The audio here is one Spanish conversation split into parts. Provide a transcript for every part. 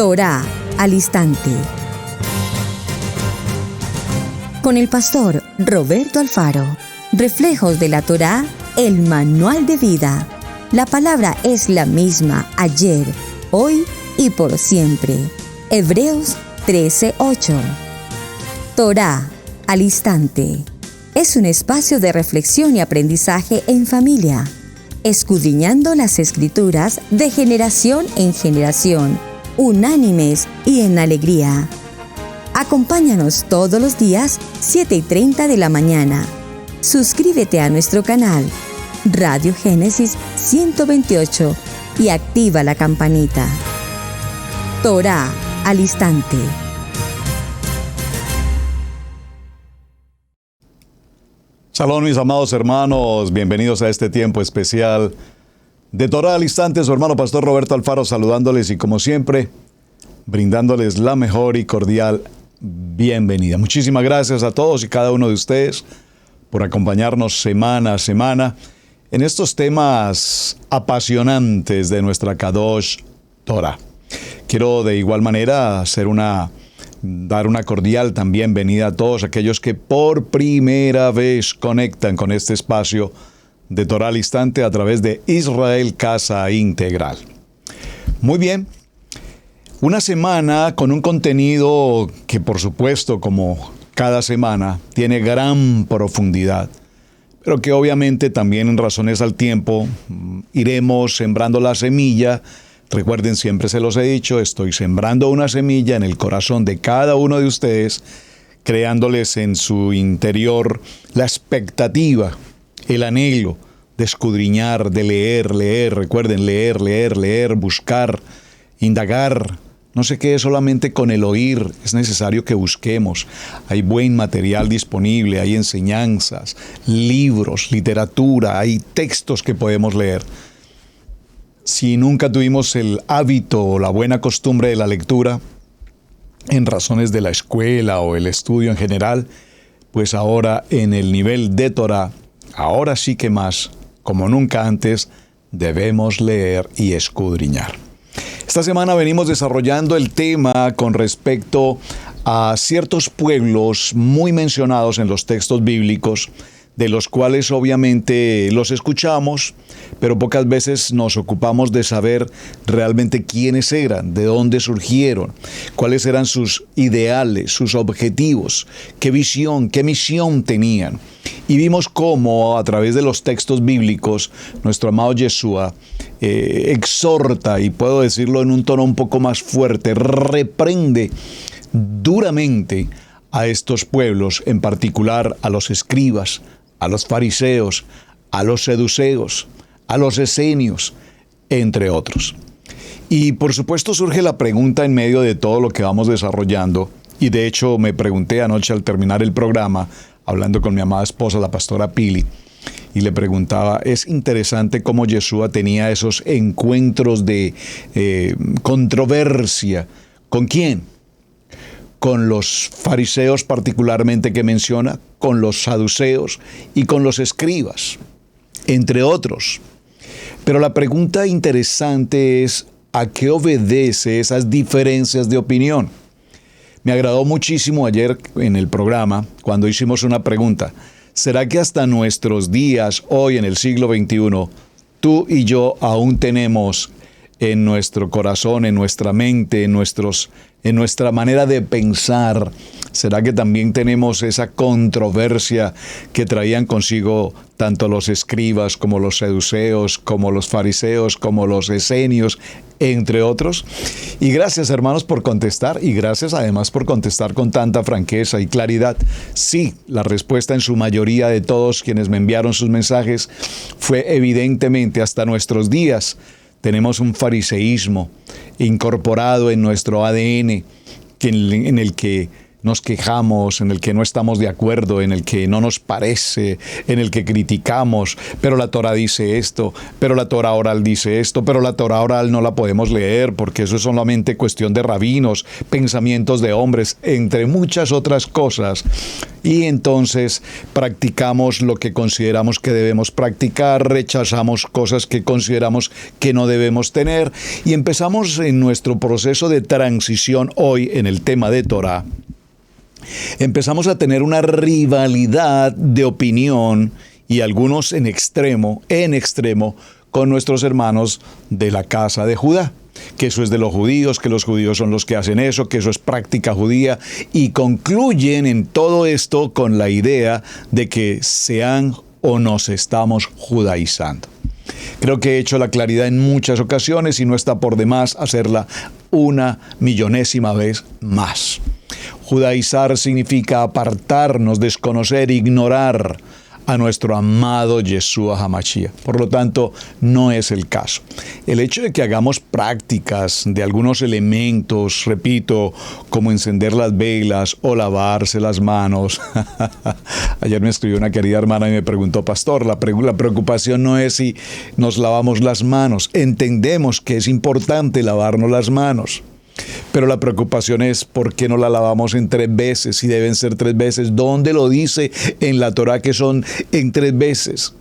Torá al instante. Con el pastor Roberto Alfaro. Reflejos de la Torá, el manual de vida. La palabra es la misma ayer, hoy y por siempre. Hebreos 13:8. Torá al instante. Es un espacio de reflexión y aprendizaje en familia, escudriñando las Escrituras de generación en generación, unánimes y en alegría. Acompáñanos todos los días, 7:30 de la mañana. Suscríbete a nuestro canal, Radio Génesis 128, y activa la campanita. Torá al instante. Shalom, mis amados hermanos, bienvenidos a este tiempo especial de Torá al instante. Su hermano pastor Roberto Alfaro saludándoles y como siempre, brindándoles la mejor y cordial bienvenida. Muchísimas gracias a todos y cada uno de ustedes por acompañarnos semana a semana en estos temas apasionantes de nuestra Kadosh Torah. Quiero de igual manera dar una cordial también bienvenida a todos aquellos que por primera vez conectan con este espacio de Torá al instante a través de Israel Casa Integral. Muy bien, una semana con un contenido que por supuesto, como cada semana, tiene gran profundidad, pero que obviamente también en razones al tiempo iremos sembrando la semilla. Recuerden, siempre se los he dicho, estoy sembrando una semilla en el corazón de cada uno de ustedes, creándoles en su interior la expectativa, el anhelo de escudriñar, de leer. Recuerden, leer, buscar, indagar. No se quede solamente con el oír, es necesario que busquemos. Hay buen material disponible, hay enseñanzas, libros, literatura, hay textos que podemos leer. Si nunca tuvimos el hábito o la buena costumbre de la lectura, en razones de la escuela o el estudio en general, pues ahora en el nivel de Torah, ahora sí que más, como nunca antes, debemos leer y escudriñar. Esta semana venimos desarrollando el tema con respecto a ciertos pueblos muy mencionados en los textos bíblicos, de los cuales obviamente los escuchamos, pero pocas veces nos ocupamos de saber realmente quiénes eran, de dónde surgieron, cuáles eran sus ideales, sus objetivos, qué visión, qué misión tenían. Y vimos cómo a través de los textos bíblicos nuestro amado Yeshua exhorta, y puedo decirlo en un tono un poco más fuerte, reprende duramente a estos pueblos, en particular a los escribas, a los fariseos, a los seduceos, a los esenios, entre otros. Y por supuesto surge la pregunta en medio de todo lo que vamos desarrollando, y de hecho me pregunté anoche al terminar el programa, hablando con mi amada esposa, la pastora Pili, y le preguntaba, es interesante cómo Yeshua tenía esos encuentros de controversia. ¿Con quién? Con los fariseos particularmente que menciona, con los saduceos y con los escribas, entre otros. Pero la pregunta interesante es, ¿a qué obedece esas diferencias de opinión? Me agradó muchísimo ayer en el programa cuando hicimos una pregunta. ¿Será que hasta nuestros días, hoy en el siglo XXI, tú y yo aún tenemos en nuestro corazón, en nuestra mente, en nuestra manera de pensar, será que también tenemos esa controversia que traían consigo tanto los escribas como los seduceos, como los fariseos, como los esenios, entre otros? Y gracias, hermanos, por contestar, y gracias además por contestar con tanta franqueza y claridad. Sí, la respuesta en su mayoría de todos quienes me enviaron sus mensajes fue evidentemente hasta nuestros días. Tenemos un fariseísmo incorporado en nuestro ADN en el que nos quejamos, en el que no estamos de acuerdo, en el que no nos parece, en el que criticamos, pero la Torá dice esto, pero la Torá oral dice esto, pero la Torá oral no la podemos leer porque eso es solamente cuestión de rabinos, pensamientos de hombres, entre muchas otras cosas. Y entonces practicamos lo que consideramos que debemos practicar, rechazamos cosas que consideramos que no debemos tener y empezamos en nuestro proceso de transición hoy en el tema de Torá. Empezamos a tener una rivalidad de opinión y algunos en extremo, con nuestros hermanos de la casa de Judá. Que eso es de los judíos, que los judíos son los que hacen eso, que eso es práctica judía, y concluyen en todo esto con la idea de que sean o nos estamos judaizando. Creo que he hecho la claridad en muchas ocasiones y no está por demás hacerla una millonésima vez más. Judaizar significa apartarnos, desconocer, ignorar a nuestro amado Yeshua HaMashiach. Por lo tanto, no es el caso. El hecho de que hagamos prácticas de algunos elementos, repito, como encender las velas o lavarse las manos. Ayer me escribió una querida hermana y me preguntó, pastor, la preocupación no es si nos lavamos las manos. Entendemos que es importante lavarnos las manos. Pero la preocupación es ¿por qué no la lavamos en 3 veces? Si deben ser 3 veces. ¿Dónde lo dice en la Torá que son en 3 veces?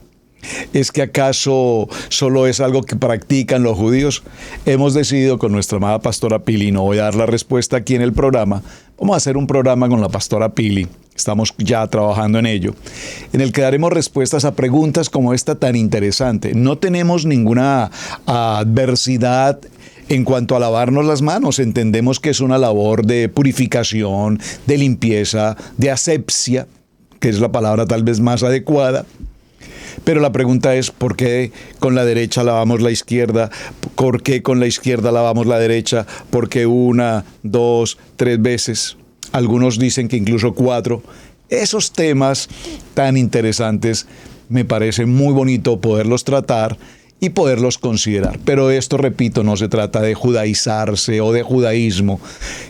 ¿Es que acaso solo es algo que practican los judíos? Hemos decidido con nuestra amada pastora Pili, no voy a dar la respuesta aquí en el programa, vamos a hacer un programa con la pastora Pili, estamos ya trabajando en ello, en el que daremos respuestas a preguntas como esta tan interesante. No tenemos ninguna adversidad en cuanto a lavarnos las manos. Entendemos que es una labor de purificación, de limpieza, de asepsia, que es la palabra tal vez más adecuada. Pero la pregunta es, ¿por qué con la derecha lavamos la izquierda? ¿Por qué con la izquierda lavamos la derecha? ¿Por qué 1, 2, 3 veces? Algunos dicen que incluso 4. Esos temas tan interesantes me parece muy bonito poderlos tratar y poderlos considerar. Pero esto, repito, no se trata de judaizarse o de judaísmo.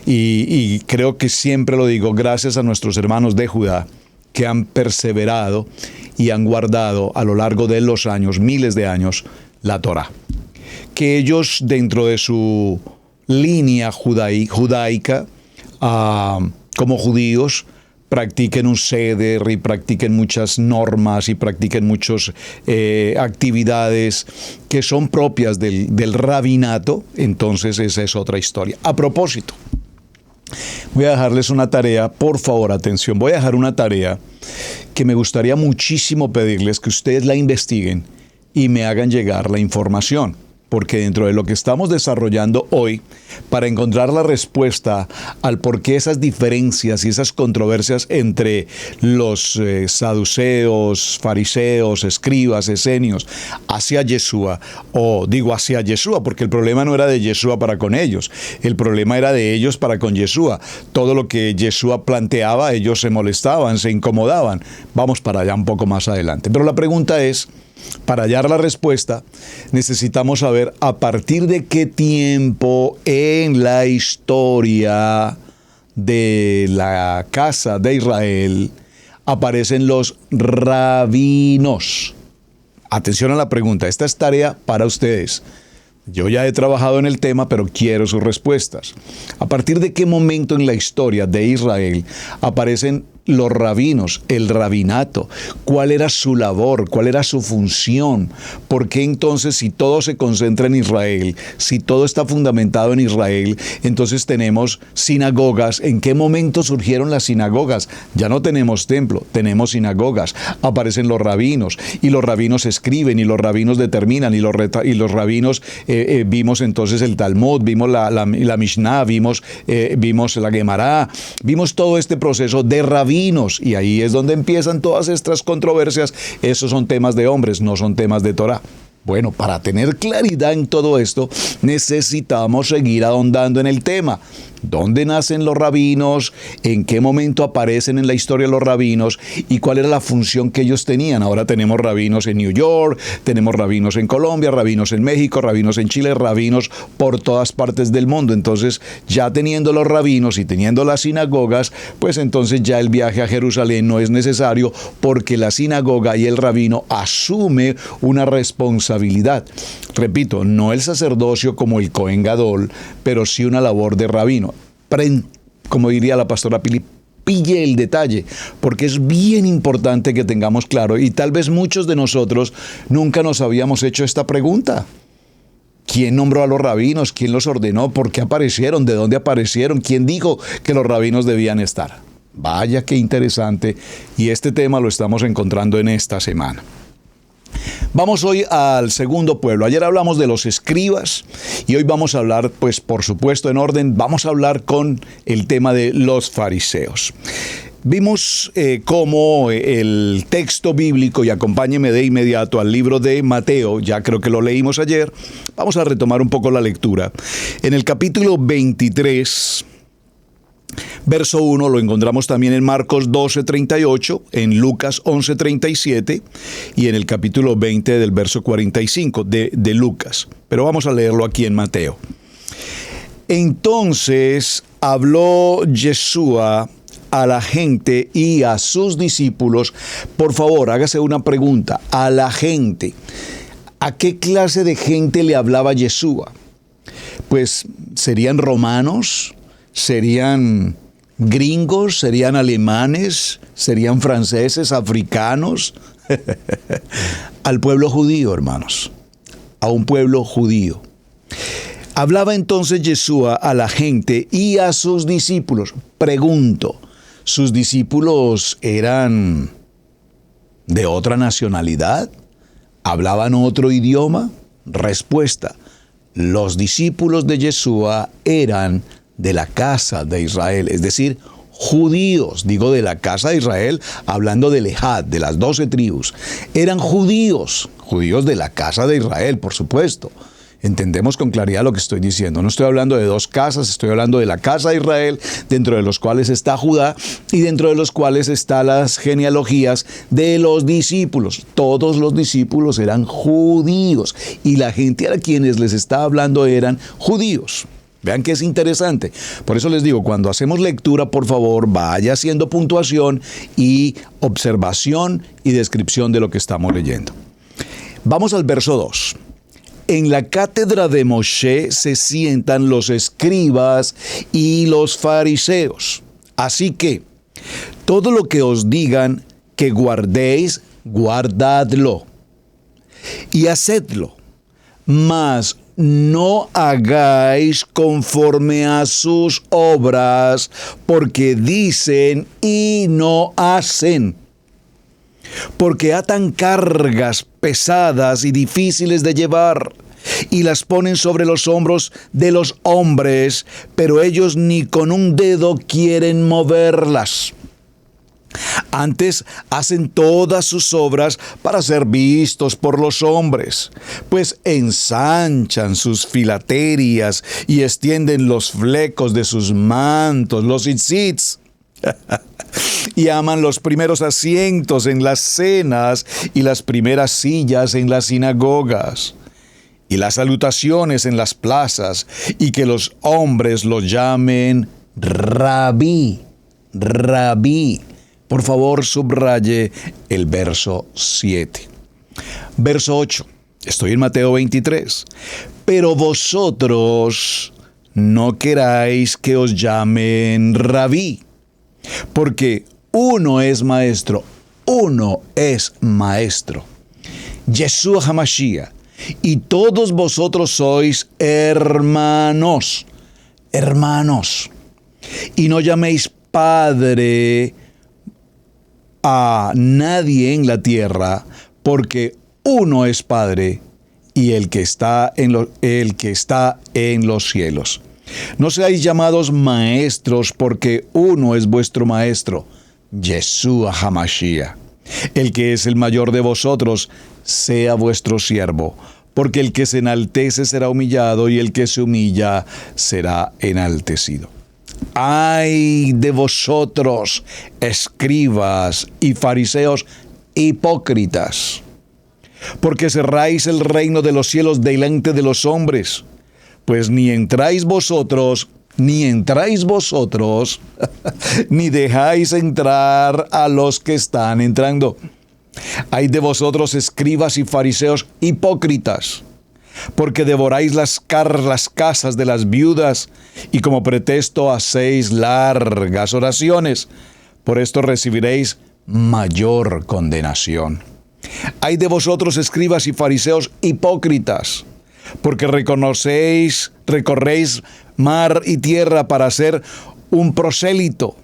Y creo que siempre lo digo, gracias a nuestros hermanos de Judá, que han perseverado y han guardado a lo largo de los años, miles de años, la Torá. Que ellos, dentro de su línea judaica, como judíos, practiquen un seder y practiquen muchas normas y practiquen muchas actividades que son propias del rabinato, entonces esa es otra historia. A propósito, voy a dejarles una tarea, por favor, atención, voy a dejar una tarea que me gustaría muchísimo pedirles que ustedes la investiguen y me hagan llegar la información. Porque dentro de lo que estamos desarrollando hoy, para encontrar la respuesta al por qué esas diferencias y esas controversias entre los saduceos, fariseos, escribas, esenios, hacia Yeshua, o digo hacia Yeshua, porque el problema no era de Yeshua para con ellos, el problema era de ellos para con Yeshua. Todo lo que Yeshua planteaba, ellos se molestaban, se incomodaban. Vamos para allá un poco más adelante. Pero la pregunta es, para hallar la respuesta, necesitamos saber a partir de qué tiempo en la historia de la casa de Israel aparecen los rabinos. Atención a la pregunta, esta es tarea para ustedes. Yo ya he trabajado en el tema, pero quiero sus respuestas. ¿A partir de qué momento en la historia de Israel aparecen los rabinos, el rabinato? ¿Cuál era su labor? ¿Cuál era su función? ¿Por qué entonces, si todo se concentra en Israel, si todo está fundamentado en Israel, entonces tenemos sinagogas? ¿En qué momento surgieron las sinagogas? Ya no tenemos templo, tenemos sinagogas. Aparecen los rabinos y los rabinos escriben y los rabinos determinan y los rabinos vimos entonces el Talmud, vimos la Mishnah, vimos la Gemara, vimos todo este proceso de rabinos. Y ahí es donde empiezan todas estas controversias. Esos son temas de hombres, no son temas de Torá. Bueno, para tener claridad en todo esto, necesitamos seguir ahondando en el tema. dónde nacen los rabinos, en qué momento aparecen en la historia los rabinos y cuál era la función que ellos tenían. Ahora tenemos rabinos en New York, tenemos rabinos en Colombia, rabinos en México, rabinos en Chile, rabinos por todas partes del mundo. Entonces, ya teniendo los rabinos y teniendo las sinagogas, pues entonces ya el viaje a Jerusalén no es necesario, porque la sinagoga y el rabino asume una responsabilidad. Repito, no el sacerdocio como el Cohen Gadol, pero sí una labor de rabino. Como diría la pastora Pili, pille el detalle, porque es bien importante que tengamos claro, y tal vez muchos de nosotros nunca nos habíamos hecho esta pregunta. ¿Quién nombró a los rabinos? ¿Quién los ordenó? ¿Por qué aparecieron? ¿De dónde aparecieron? ¿Quién dijo que los rabinos debían estar? Vaya qué interesante, y este tema lo estamos encontrando en esta semana. Vamos hoy al segundo pueblo. Ayer hablamos de los escribas y hoy vamos a hablar, pues por supuesto en orden, vamos a hablar con el tema de los fariseos. Vimos cómo el texto bíblico, y acompáñeme de inmediato al libro de Mateo, ya creo que lo leímos ayer, vamos a retomar un poco la lectura. En el capítulo 23, verso 1, lo encontramos también en Marcos 12:38, en Lucas 11:37 y en el capítulo 20 del verso 45 de Lucas. Pero vamos a leerlo aquí en Mateo. Entonces habló Yeshua a la gente y a sus discípulos. Por favor, hágase una pregunta. A la gente. ¿A qué clase de gente le hablaba Yeshua? Pues, ¿serían romanos? ¿Serían gringos? ¿Serían alemanes? ¿Serían franceses? ¿Africanos? Al pueblo judío, hermanos. A un pueblo judío. Hablaba entonces Yeshua a la gente y a sus discípulos. Pregunto, ¿sus discípulos eran de otra nacionalidad? ¿Hablaban otro idioma? Respuesta, los discípulos de Yeshua eran de la casa de Israel, es decir, judíos, digo de la casa de Israel, hablando del Ejad, de las 12 tribus. Eran judíos de la casa de Israel, por supuesto. Entendemos con claridad lo que estoy diciendo. No estoy hablando de dos casas, estoy hablando de la casa de Israel, dentro de los cuales está Judá y dentro de los cuales están las genealogías de los discípulos. Todos los discípulos eran judíos y la gente a quienes les estaba hablando eran judíos. Vean que es interesante. Por eso les digo, cuando hacemos lectura, por favor, vaya haciendo puntuación y observación y descripción de lo que estamos leyendo. Vamos al verso 2. En la cátedra de Moshe se sientan los escribas y los fariseos. Así que, todo lo que os digan que guardéis, guardadlo y hacedlo, mas no hagáis conforme a sus obras, porque dicen y no hacen. Porque atan cargas pesadas y difíciles de llevar, y las ponen sobre los hombros de los hombres, pero ellos ni con un dedo quieren moverlas. Antes hacen todas sus obras para ser vistos por los hombres, pues ensanchan sus filaterias y extienden los flecos de sus mantos, los tzitzits. Y aman los primeros asientos en las cenas y las primeras sillas en las sinagogas y las salutaciones en las plazas, y que los hombres los llamen rabí, rabí. Por favor, subraye el verso 7. Verso 8. Estoy en Mateo 23. Pero vosotros no queráis que os llamen rabí, porque uno es maestro, Yeshua HaMashiach, y todos vosotros sois hermanos, y no llaméis Padre a nadie en la tierra, porque uno es Padre, y el que está en los cielos. No seáis llamados maestros, porque uno es vuestro maestro, Yeshua HaMashiach. El que es el mayor de vosotros, sea vuestro siervo, porque el que se enaltece será humillado, y el que se humilla será enaltecido. ¡Ay de vosotros, escribas y fariseos hipócritas! Porque cerráis el reino de los cielos delante de los hombres, pues ni entráis vosotros, ni dejáis entrar a los que están entrando. ¡Ay de vosotros, escribas y fariseos hipócritas! Porque devoráis las casas de las viudas y como pretexto hacéis largas oraciones. Por esto recibiréis mayor condenación. ¡Ay de vosotros, escribas y fariseos hipócritas! Porque recorréis mar y tierra para hacer un prosélito.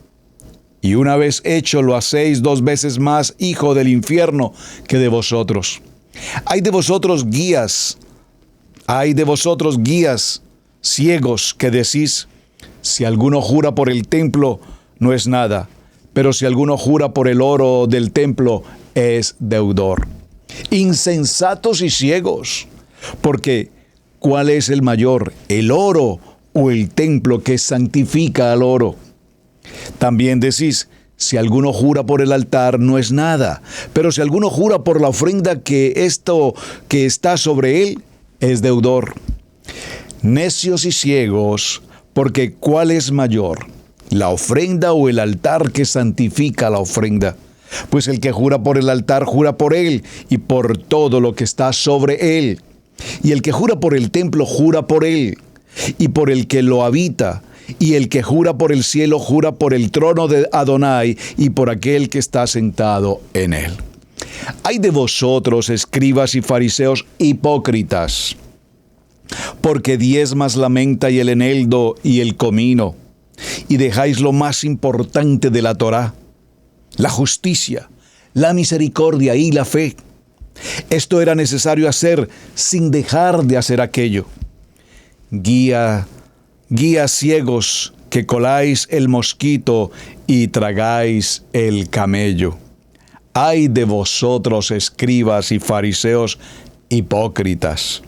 Y una vez hecho lo hacéis 2 veces más hijo del infierno que de vosotros. ¡Ay de vosotros, guías! ¡Ay de vosotros, guías ciegos, que decís, si alguno jura por el templo, no es nada, pero si alguno jura por el oro del templo, es deudor! Insensatos y ciegos, porque ¿cuál es el mayor, el oro o el templo que santifica al oro? También decís, si alguno jura por el altar, no es nada, pero si alguno jura por la ofrenda que está sobre él, es deudor. Necios y ciegos, porque ¿cuál es mayor, la ofrenda o el altar que santifica la ofrenda? Pues el que jura por el altar, jura por él y por todo lo que está sobre él. Y el que jura por el templo, jura por él y por el que lo habita. Y el que jura por el cielo, jura por el trono de Adonai y por aquel que está sentado en él. ¡Ay de vosotros, escribas y fariseos hipócritas! Porque diezmas la menta y el eneldo y el comino, y dejáis lo más importante de la Torá, la justicia, la misericordia y la fe. Esto era necesario hacer sin dejar de hacer aquello. Guías ciegos, que coláis el mosquito y tragáis el camello. ¡Ay de vosotros, escribas y fariseos hipócritas!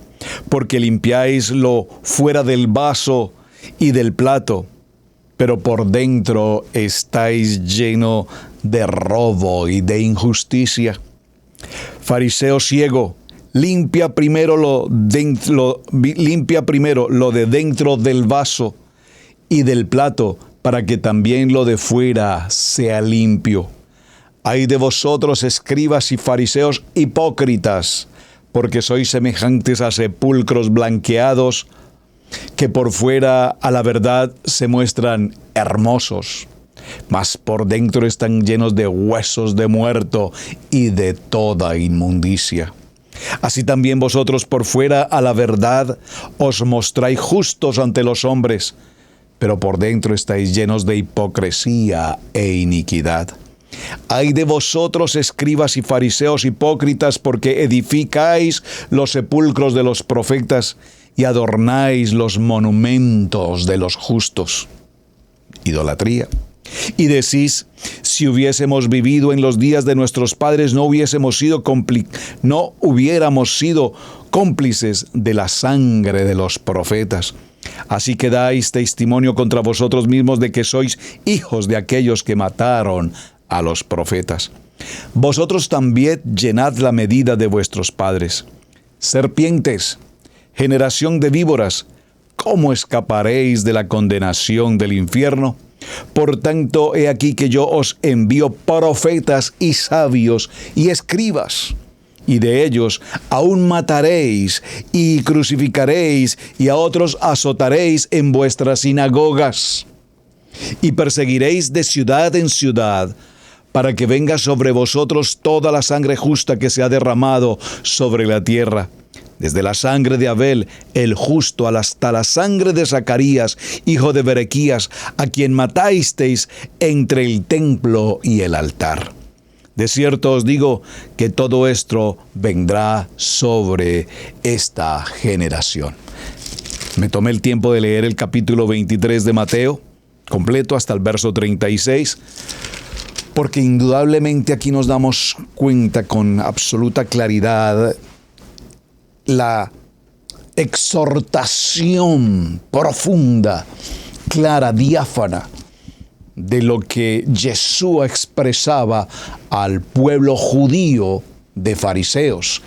Porque limpiáis lo fuera del vaso y del plato, pero por dentro estáis lleno de robo y de injusticia. Fariseo ciego, limpia primero lo de dentro del vaso y del plato, para que también lo de fuera sea limpio. ¡Ay de vosotros, escribas y fariseos hipócritas! Porque sois semejantes a sepulcros blanqueados, que por fuera a la verdad se muestran hermosos, mas por dentro están llenos de huesos de muerto y de toda inmundicia. Así también vosotros por fuera a la verdad os mostráis justos ante los hombres, pero por dentro estáis llenos de hipocresía e iniquidad. ¡Ay de vosotros, escribas y fariseos hipócritas, porque edificáis los sepulcros de los profetas y adornáis los monumentos de los justos! Idolatría. Y decís, si hubiésemos vivido en los días de nuestros padres, no hubiéramos sido cómplices de la sangre de los profetas. Así que dais testimonio contra vosotros mismos de que sois hijos de aquellos que mataron a los profetas. Vosotros también llenad la medida de vuestros padres. Serpientes, generación de víboras, ¿cómo escaparéis de la condenación del infierno? Por tanto, he aquí que yo os envío profetas y sabios y escribas, y de ellos aún mataréis y crucificaréis, y a otros azotaréis en vuestras sinagogas, y perseguiréis de ciudad en ciudad, para que venga sobre vosotros toda la sangre justa que se ha derramado sobre la tierra, desde la sangre de Abel, el justo, hasta la sangre de Zacarías, hijo de Berequías, a quien matasteis entre el templo y el altar. De cierto os digo que todo esto vendrá sobre esta generación. Me tomé el tiempo de leer el capítulo 23 de Mateo, completo hasta el verso 36, porque indudablemente aquí nos damos cuenta con absoluta claridad la exhortación profunda, clara, diáfana de lo que Yeshua expresaba al pueblo judío de fariseos.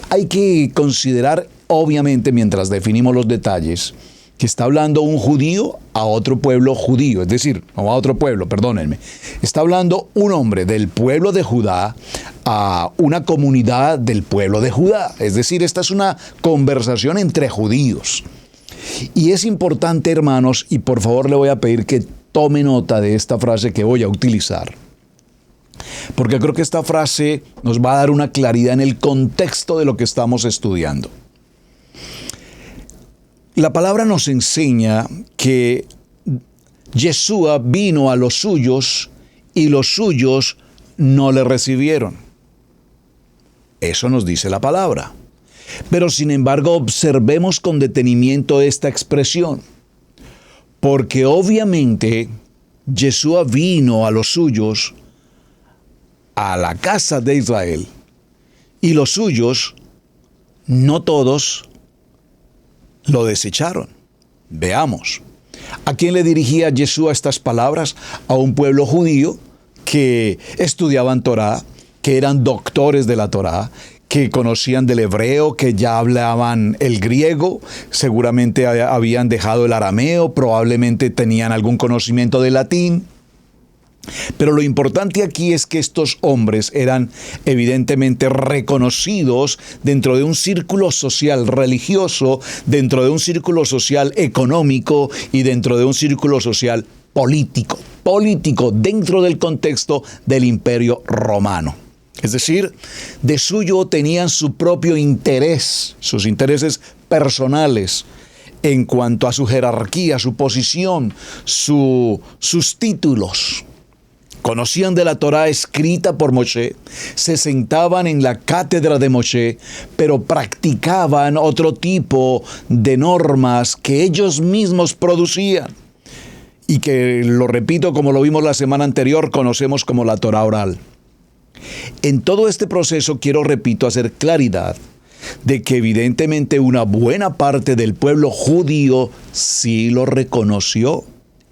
Hay que considerar, obviamente, mientras definimos los detalles, que está hablando un judío a otro pueblo judío, es decir, no a otro pueblo, perdónenme. Está hablando un hombre del pueblo de Judá a una comunidad del pueblo de Judá. Es decir, esta es una conversación entre judíos. Y es importante, hermanos, y por favor le voy a pedir que tome nota de esta frase que voy a utilizar, porque creo que esta frase nos va a dar una claridad en el contexto de lo que estamos estudiando. La palabra nos enseña que Yeshua vino a los suyos y los suyos no le recibieron. Eso nos dice la palabra. Pero sin embargo, observemos con detenimiento esta expresión, porque obviamente Yeshua vino a los suyos, a la casa de Israel, y los suyos, no todos, lo desecharon. Veamos. ¿A quién le dirigía Yeshua estas palabras? A un pueblo judío que estudiaban Torá, que eran doctores de la Torá, que conocían del hebreo, que ya hablaban el griego, seguramente habían dejado el arameo, probablemente tenían algún conocimiento del latín. Pero lo importante aquí es que estos hombres eran evidentemente reconocidos dentro de un círculo social religioso, dentro de un círculo social económico y dentro de un círculo social político dentro del contexto del Imperio Romano. Es decir, de suyo tenían su propio interés, sus intereses personales en cuanto a su jerarquía, su posición, sus títulos. Conocían de la Torá escrita por Moshe, se sentaban en la cátedra de Moshe, pero practicaban otro tipo de normas que ellos mismos producían y que, lo repito, como lo vimos la semana anterior, conocemos como la Torá oral. En todo este proceso quiero, repito, hacer claridad de que evidentemente una buena parte del pueblo judío sí lo reconoció,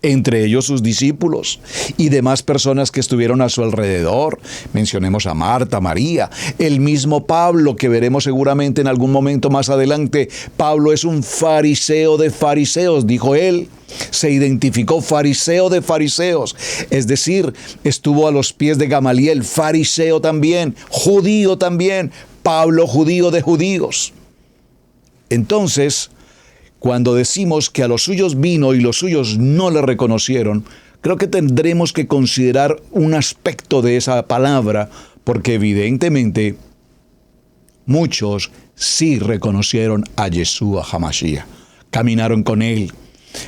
entre ellos sus discípulos y demás personas que estuvieron a su alrededor. Mencionemos a Marta, María, el mismo Pablo, que veremos seguramente en algún momento más adelante. Pablo es un fariseo de fariseos, dijo él. Se identificó fariseo de fariseos, es decir, estuvo a los pies de Gamaliel, fariseo también, judío también, Pablo judío de judíos. Entonces, cuando decimos que a los suyos vino y los suyos no le reconocieron, creo que tendremos que considerar un aspecto de esa palabra, porque evidentemente muchos sí reconocieron a Yeshua HaMashiach, caminaron con él,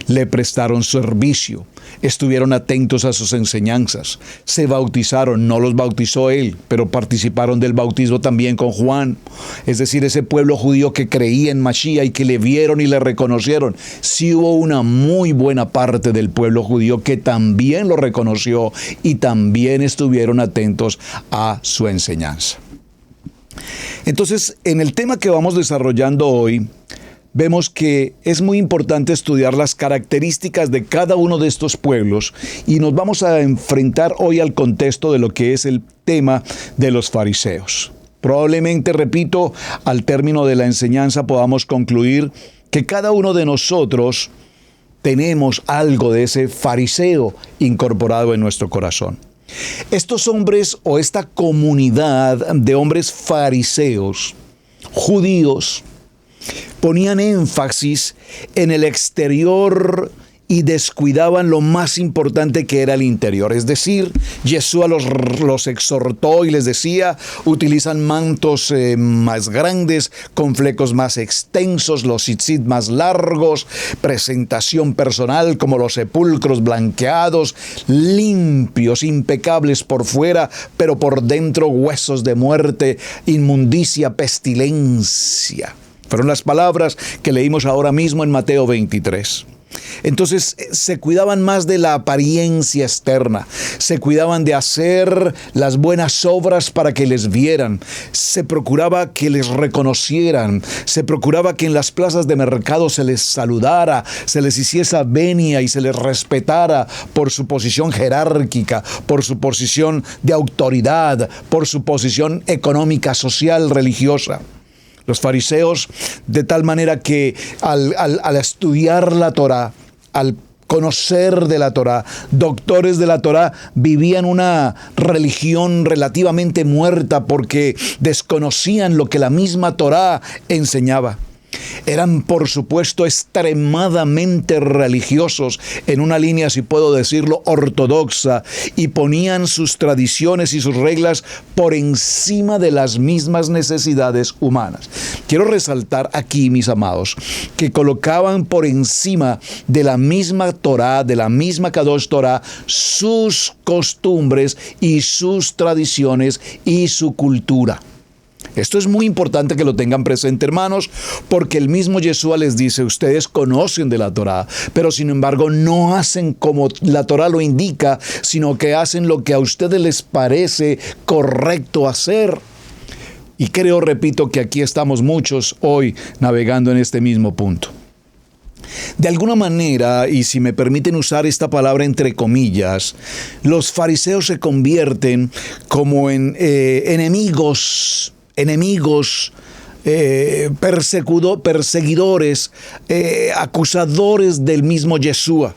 le prestaron servicio, estuvieron atentos a sus enseñanzas, se bautizaron, no los bautizó él, pero participaron del bautismo también con Juan. Es decir, ese pueblo judío que creía en Mashiach y que le vieron y le reconocieron. Sí hubo una muy buena parte del pueblo judío que también lo reconoció y también estuvieron atentos a su enseñanza. Entonces, en el tema que vamos desarrollando hoy, vemos que es muy importante estudiar las características de cada uno de estos pueblos y nos vamos a enfrentar hoy al contexto de lo que es el tema de los fariseos. Probablemente, repito, al término de la enseñanza podamos concluir que cada uno de nosotros tenemos algo de ese fariseo incorporado en nuestro corazón. Estos hombres o esta comunidad de hombres fariseos, judíos, ponían énfasis en el exterior y descuidaban lo más importante que era el interior. Es decir, Yeshua los exhortó y les decía, utilizan mantos más grandes, con flecos más extensos, los tzitzit más largos, presentación personal como los sepulcros blanqueados, limpios, impecables por fuera, pero por dentro huesos de muerte, inmundicia, pestilencia. Fueron las palabras que leímos ahora mismo en Mateo 23. Entonces se cuidaban más de la apariencia externa, se cuidaban de hacer las buenas obras para que les vieran, se procuraba que les reconocieran, se procuraba que en las plazas de mercado se les saludara, se les hiciese venia y se les respetara por su posición jerárquica, por su posición de autoridad, por su posición económica, social, religiosa. Los fariseos, de tal manera que al estudiar la Torá, al conocer de la Torá, doctores de la Torá, vivían una religión relativamente muerta porque desconocían lo que la misma Torá enseñaba. Eran, por supuesto, extremadamente religiosos, en una línea, si puedo decirlo, ortodoxa, y ponían sus tradiciones y sus reglas por encima de las mismas necesidades humanas. Quiero resaltar aquí, mis amados, que colocaban por encima de la misma Torá, de la misma Kadosh Torá, sus costumbres y sus tradiciones y su cultura. Esto es muy importante que lo tengan presente, hermanos, porque el mismo Yeshua les dice: ustedes conocen de la Torá, pero sin embargo no hacen como la Torá lo indica, sino que hacen lo que a ustedes les parece correcto hacer. Y creo, repito, que aquí estamos muchos hoy navegando en este mismo punto. De alguna manera, y si me permiten usar esta palabra entre comillas, los fariseos se convierten como en enemigos, perseguidores, acusadores del mismo Yeshua.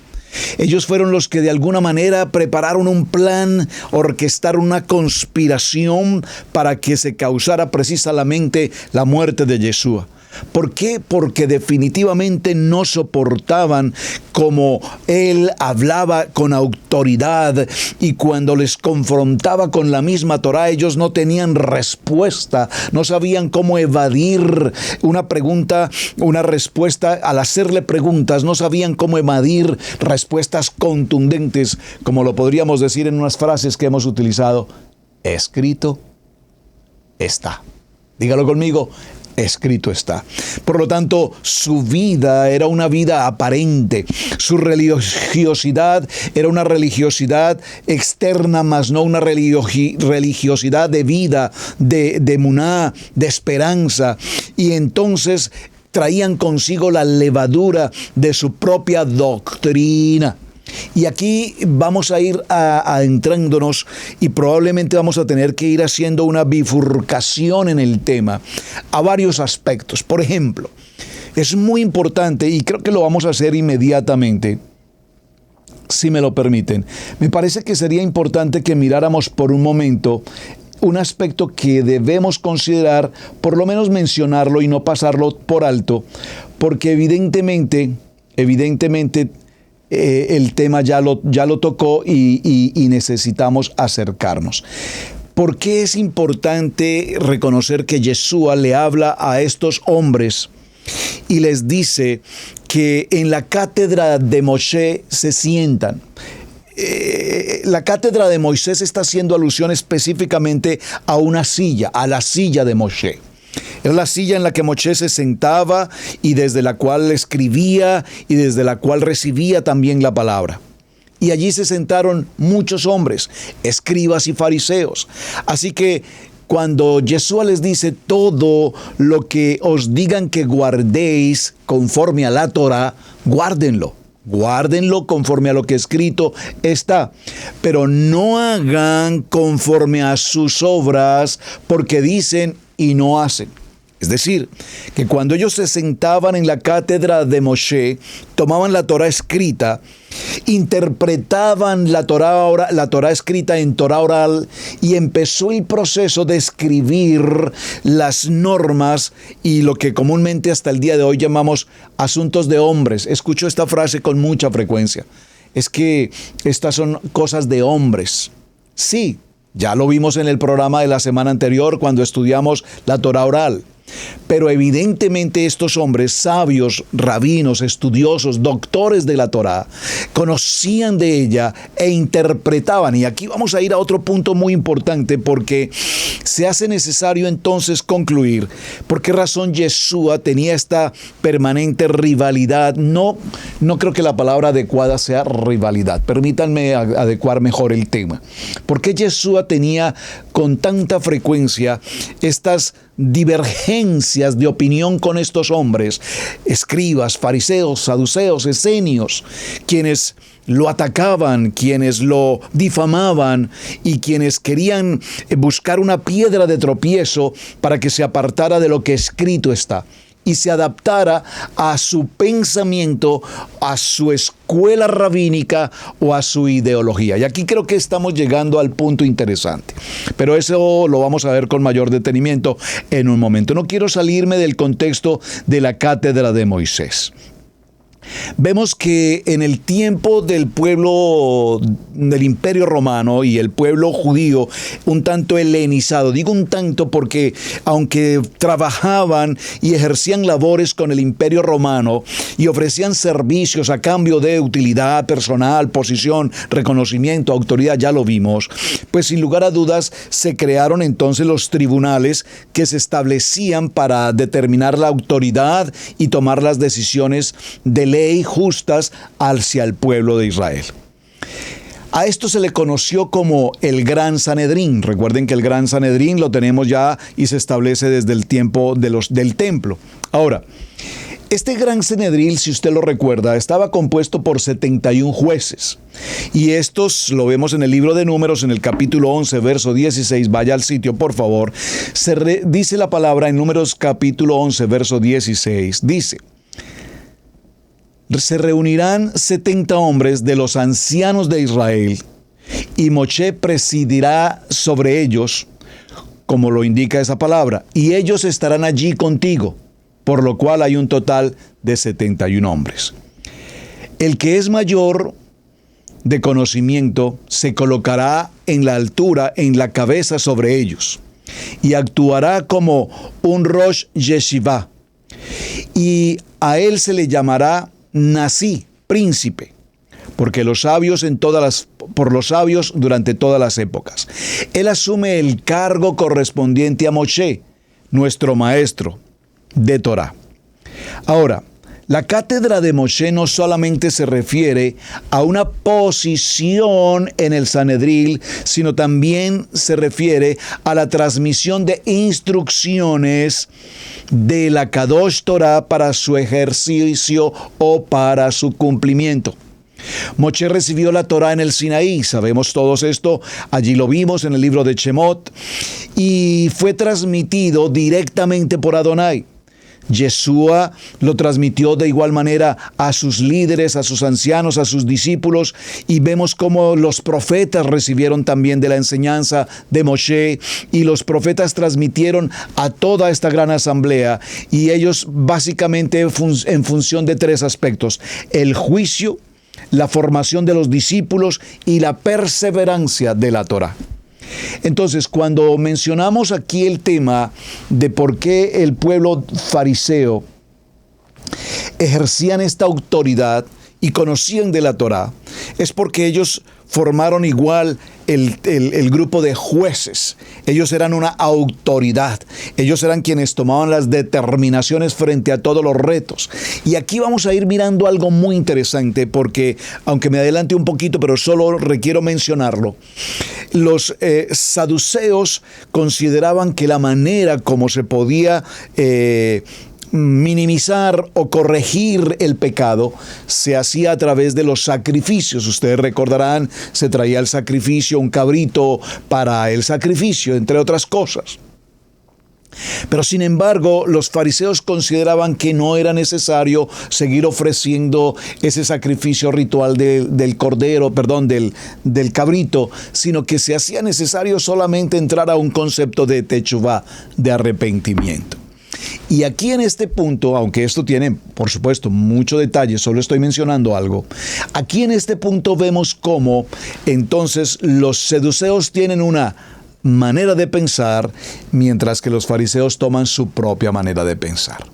Ellos fueron los que de alguna manera prepararon un plan, orquestaron una conspiración para que se causara precisamente la muerte de Yeshua. ¿Por qué? Porque definitivamente no soportaban cómo él hablaba con autoridad, y cuando les confrontaba con la misma Torá, ellos no tenían respuesta, no sabían cómo evadir una pregunta, una respuesta. Al hacerle preguntas, no sabían cómo evadir respuestas contundentes, como lo podríamos decir en unas frases que hemos utilizado: escrito está. Dígalo conmigo: escrito está. Por lo tanto, su vida era una vida aparente. Su religiosidad era una religiosidad externa, mas no una religiosidad de vida, de emuná, de esperanza. Y entonces traían consigo la levadura de su propia doctrina. Y aquí vamos a ir adentrándonos, y probablemente vamos a tener que ir haciendo una bifurcación en el tema a varios aspectos. Por ejemplo, es muy importante, y creo que lo vamos a hacer inmediatamente, si me lo permiten. Me parece que sería importante que miráramos por un momento un aspecto que debemos considerar, por lo menos mencionarlo y no pasarlo por alto, porque evidentemente el tema ya lo tocó y necesitamos acercarnos. ¿Por qué es importante reconocer que Yeshua le habla a estos hombres y les dice que en la cátedra de Moshe se sientan? La cátedra de Moisés está haciendo alusión específicamente a una silla, a la silla de Moshe. Era la silla en la que Moshe se sentaba y desde la cual escribía y desde la cual recibía también la palabra. Y allí se sentaron muchos hombres, escribas y fariseos. Así que cuando Yeshua les dice: todo lo que os digan que guardéis conforme a la Torá, guárdenlo. Guárdenlo conforme a lo que escrito está, pero no hagan conforme a sus obras, porque dicen y no hacen. Es decir, que cuando ellos se sentaban en la cátedra de Moshe, tomaban la Torá escrita, interpretaban la Torá escrita en Torá oral, y empezó el proceso de escribir las normas y lo que comúnmente hasta el día de hoy llamamos asuntos de hombres. Escucho esta frase con mucha frecuencia: es que estas son cosas de hombres. Sí, ya lo vimos en el programa de la semana anterior cuando estudiamos la Torá oral. Pero evidentemente estos hombres sabios, rabinos, estudiosos, doctores de la Torá, conocían de ella e interpretaban. Y aquí vamos a ir a otro punto muy importante, porque se hace necesario entonces concluir por qué razón Yeshua tenía esta permanente rivalidad. No creo que la palabra adecuada sea rivalidad. Permítanme adecuar mejor el tema. ¿Por qué Yeshua tenía con tanta frecuencia estas divergencias de opinión con estos hombres, escribas, fariseos, saduceos, esenios, quienes lo atacaban, quienes lo difamaban y quienes querían buscar una piedra de tropiezo para que se apartara de lo que escrito está y se adaptara a su pensamiento, a su escuela rabínica o a su ideología? Y aquí creo que estamos llegando al punto interesante, pero eso lo vamos a ver con mayor detenimiento en un momento. No quiero salirme del contexto de la cátedra de Moisés. Vemos que en el tiempo del pueblo del Imperio Romano y el pueblo judío un tanto helenizado, digo un tanto porque aunque trabajaban y ejercían labores con el Imperio Romano y ofrecían servicios a cambio de utilidad personal, posición, reconocimiento, autoridad, ya lo vimos, pues sin lugar a dudas se crearon entonces los tribunales que se establecían para determinar la autoridad y tomar las decisiones de ley justas hacia el pueblo de Israel. A esto se le conoció como el Gran Sanedrín. Recuerden que el Gran Sanedrín lo tenemos ya y se establece desde el tiempo del templo. Ahora, este Gran Sanedrín, si usted lo recuerda, estaba compuesto por 71 jueces. Y estos, lo vemos en el libro de Números, en el capítulo 11, verso 16. Vaya al sitio, por favor. Dice la palabra en Números capítulo 11, verso 16. Dice: se reunirán 70 hombres de los ancianos de Israel, y Moshe presidirá sobre ellos, como lo indica esa palabra, y ellos estarán allí contigo, por lo cual hay un total de 71 hombres. El que es mayor de conocimiento se colocará en la altura, en la cabeza sobre ellos, y actuará como un Rosh Yeshiva, y a él se le llamará Nasí, príncipe, porque los sabios por los sabios durante todas las épocas. Él asume el cargo correspondiente a Moshe, nuestro maestro de Torá. Ahora, la cátedra de Moshe no solamente se refiere a una posición en el Sanedril, sino también se refiere a la transmisión de instrucciones de la Kadosh Torah para su ejercicio o para su cumplimiento. Moshe recibió la Torah en el Sinaí, sabemos todos esto, allí lo vimos en el libro de Shemot, y fue transmitido directamente por Adonai. Yeshua lo transmitió de igual manera a sus líderes, a sus ancianos, a sus discípulos, y vemos cómo los profetas recibieron también de la enseñanza de Moshe, y los profetas transmitieron a toda esta gran asamblea, y ellos básicamente en función de 3 aspectos: el juicio, la formación de los discípulos y la perseverancia de la Torá. Entonces, cuando mencionamos aquí el tema de por qué el pueblo fariseo ejercían esta autoridad y conocían de la Torá, es porque ellos formaron igual el grupo de jueces. Ellos eran una autoridad. Ellos eran quienes tomaban las determinaciones frente a todos los retos. Y aquí vamos a ir mirando algo muy interesante, porque, aunque me adelante un poquito, pero solo requiero mencionarlo, los saduceos consideraban que la manera como se podía minimizar o corregir el pecado se hacía a través de los sacrificios. Ustedes recordarán, se traía el sacrificio, un cabrito para el sacrificio, entre otras cosas. Pero sin embargo, los fariseos consideraban que no era necesario seguir ofreciendo ese sacrificio ritual del cordero, del cabrito, sino que se hacía necesario solamente entrar a un concepto de techuvá, de arrepentimiento. Y aquí en este punto, aunque esto tiene, por supuesto, mucho detalle, solo estoy mencionando algo, aquí en este punto vemos cómo entonces los saduceos tienen una manera de pensar, mientras que los fariseos toman su propia manera de pensar.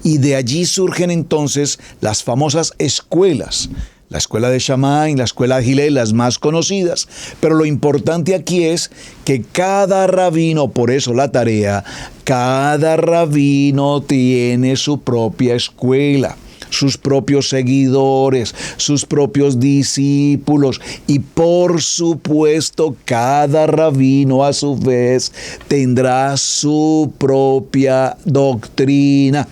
Y de allí surgen entonces las famosas escuelas. La escuela de Shammai, la escuela de Hillel, las más conocidas. Pero lo importante aquí es que cada rabino, por eso la tarea, cada rabino tiene su propia escuela, sus propios seguidores, sus propios discípulos. Y por supuesto, cada rabino a su vez tendrá su propia doctrina.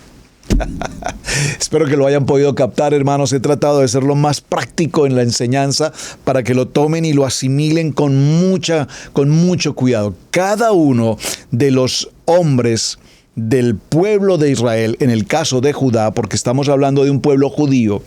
Espero que lo hayan podido captar, hermanos. He tratado de ser lo más práctico en la enseñanza para que lo tomen y lo asimilen con mucho cuidado. Cada uno de los hombres del pueblo de Israel, en el caso de Judá, porque estamos hablando de un pueblo judío,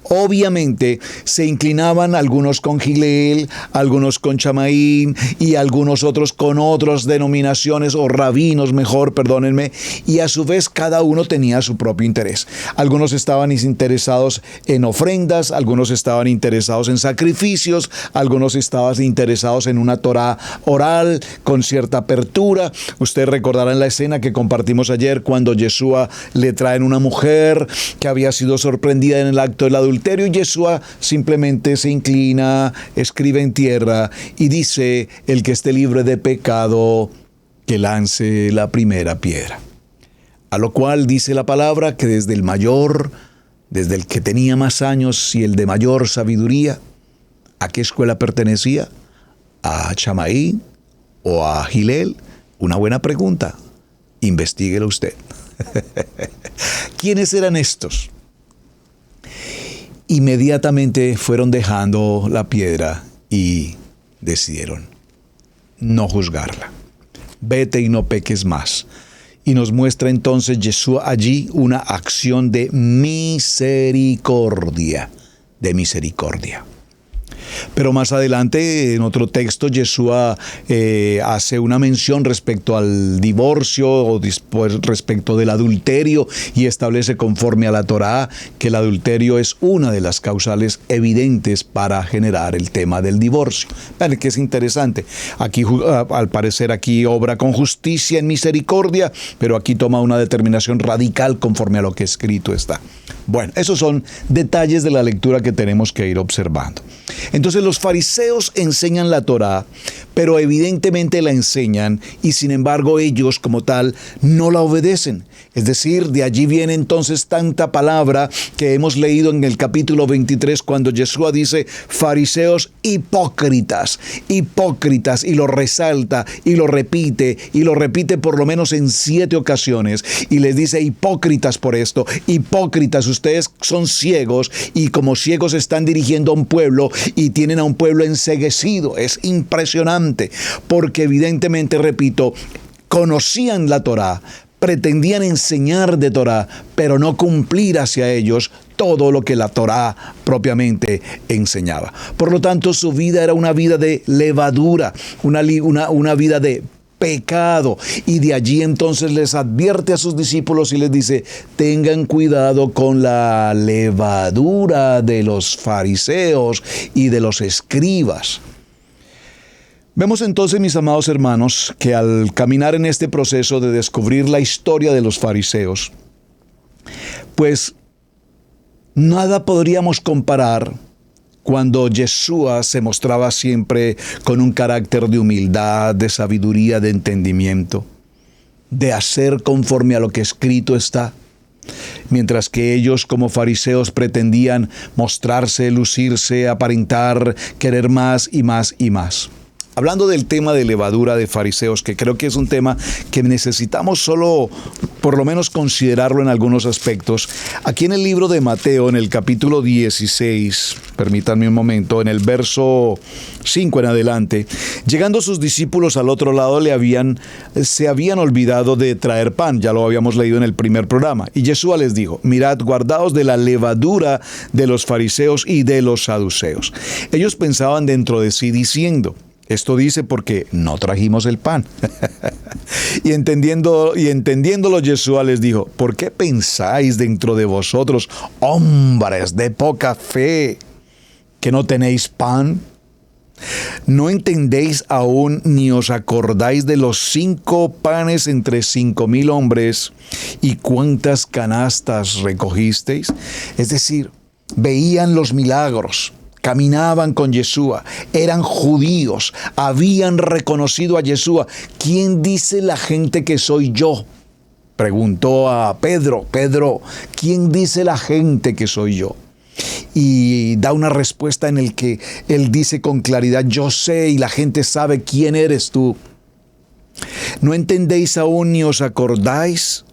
obviamente se inclinaban algunos con Hillel, algunos con Shammai y algunos otros con otras denominaciones o rabinos mejor, perdónenme, y a su vez cada uno tenía su propio interés. Algunos estaban interesados en ofrendas, algunos estaban interesados en sacrificios, algunos estaban interesados en una Torá oral con cierta apertura. Ustedes recordarán la escena que compartimos ayer cuando Yeshua le traen una mujer que había sido sorprendida en el acto del adulterio y Yeshua simplemente se inclina, escribe en tierra y dice: el que esté libre de pecado, que lance la primera piedra. A lo cual dice la palabra que desde el mayor, desde el que tenía más años y el de mayor sabiduría, ¿a qué escuela pertenecía? ¿A Shammai o a Hillel? Una buena pregunta. Investíguelo usted. ¿Quiénes eran estos? Inmediatamente fueron dejando la piedra y decidieron no juzgarla. Vete y no peques más. Y nos muestra entonces Yeshua allí una acción de misericordia. Pero más adelante, en otro texto, Yeshua hace una mención respecto al divorcio o después respecto del adulterio y establece conforme a la Torá que el adulterio es una de las causales evidentes para generar el tema del divorcio. Vean que es interesante. Aquí, al parecer, aquí obra con justicia en misericordia, pero aquí toma una determinación radical conforme a lo que escrito está. Bueno, esos son detalles de la lectura que tenemos que ir observando. Entonces los fariseos enseñan la Torá, pero evidentemente la enseñan y sin embargo ellos como tal no la obedecen. Es decir, de allí viene entonces tanta palabra que hemos leído en el capítulo 23 cuando Yeshua dice fariseos hipócritas, y lo resalta y lo repite por lo menos en 7 ocasiones y les dice hipócritas por esto, hipócritas, ustedes son ciegos y como ciegos están dirigiendo a un pueblo y tienen a un pueblo enceguecido. Es impresionante porque evidentemente, repito, conocían la Torá, pretendían enseñar de Torá, pero no cumplir hacia ellos todo lo que la Torá propiamente enseñaba. Por lo tanto, su vida era una vida de levadura, una vida de pecado. Y de allí entonces les advierte a sus discípulos y les dice: tengan cuidado con la levadura de los fariseos y de los escribas. Vemos entonces, mis amados hermanos, que al caminar en este proceso de descubrir la historia de los fariseos, pues nada podríamos comparar cuando Yeshua se mostraba siempre con un carácter de humildad, de sabiduría, de entendimiento, de hacer conforme a lo que escrito está, mientras que ellos como fariseos pretendían mostrarse, lucirse, aparentar, querer más y más y más. Hablando del tema de levadura de fariseos, que creo que es un tema que necesitamos solo por lo menos considerarlo en algunos aspectos, aquí en el libro de Mateo, en el capítulo 16, permítanme un momento, en el verso 5 en adelante, llegando sus discípulos al otro lado se habían olvidado de traer pan, ya lo habíamos leído en el primer programa, y Yeshua les dijo: mirad, guardaos de la levadura de los fariseos y de los saduceos. Ellos pensaban dentro de sí diciendo: esto dice porque no trajimos el pan. y entendiéndolo, Yeshua les dijo: ¿por qué pensáis dentro de vosotros, hombres de poca fe, que no tenéis pan? ¿No entendéis aún ni os acordáis de los 5 panes entre 5,000 hombres y cuántas canastas recogisteis? Es decir, veían los milagros, caminaban con Yeshua, eran judíos, habían reconocido a Yeshua. ¿Quién dice la gente que soy yo? Preguntó a Pedro, ¿quién dice la gente que soy yo? Y da una respuesta en el que él dice con claridad, yo sé, y la gente sabe quién eres tú. ¿No entendéis aún ni os acordáis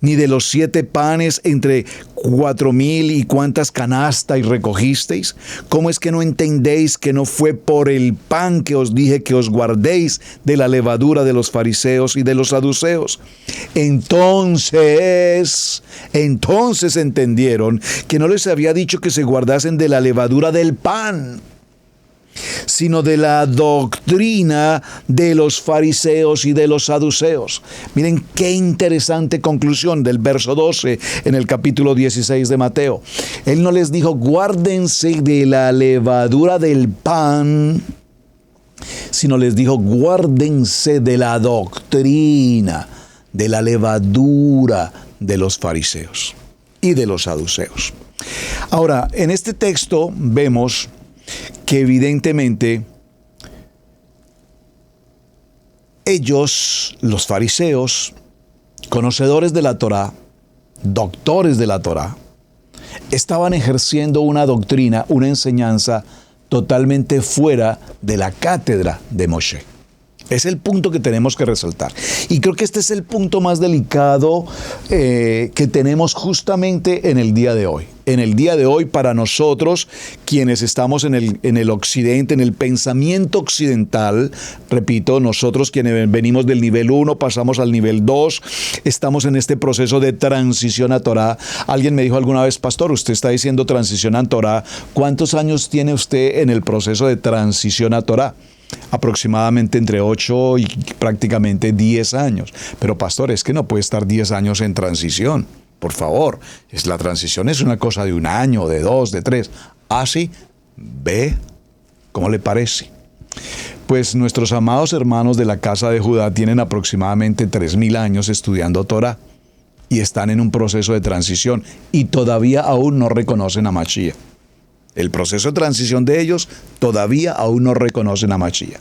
ni de los 7 panes entre 4,000 y cuántas canastas recogisteis? ¿Cómo es que no entendéis que no fue por el pan que os dije que os guardéis de la levadura de los fariseos y de los saduceos? Entonces entendieron que no les había dicho que se guardasen de la levadura del pan, sino de la doctrina de los fariseos y de los saduceos. Miren qué interesante conclusión del verso 12 en el capítulo 16 de Mateo. Él no les dijo, guárdense de la levadura del pan, sino les dijo, guárdense de la doctrina, de la levadura de los fariseos y de los saduceos. Ahora, en este texto vemos que evidentemente ellos, los fariseos, conocedores de la Torá, doctores de la Torá, estaban ejerciendo una doctrina, una enseñanza totalmente fuera de la cátedra de Moshe. Es el punto que tenemos que resaltar. Y creo que este es el punto más delicado que tenemos justamente en el día de hoy. En el día de hoy, para nosotros, quienes estamos en el occidente, en el pensamiento occidental, repito, nosotros quienes venimos del nivel 1, pasamos al nivel 2, estamos en este proceso de transición a Torá. Alguien me dijo alguna vez, pastor, usted está diciendo transición a Torá. ¿Cuántos años tiene usted en el proceso de transición a Torá? Aproximadamente entre 8 y prácticamente 10 años. Pero pastor, es que no puede estar 10 años en transición. Por favor, la transición es una cosa de 1 año, de 2, de 3. Así, ve, ¿cómo le parece? Pues nuestros amados hermanos de la casa de Judá tienen aproximadamente 3,000 años estudiando Torah y están en un proceso de transición y todavía aún no reconocen a Mashiach. El proceso de transición de ellos todavía aún no reconocen a Mashiach.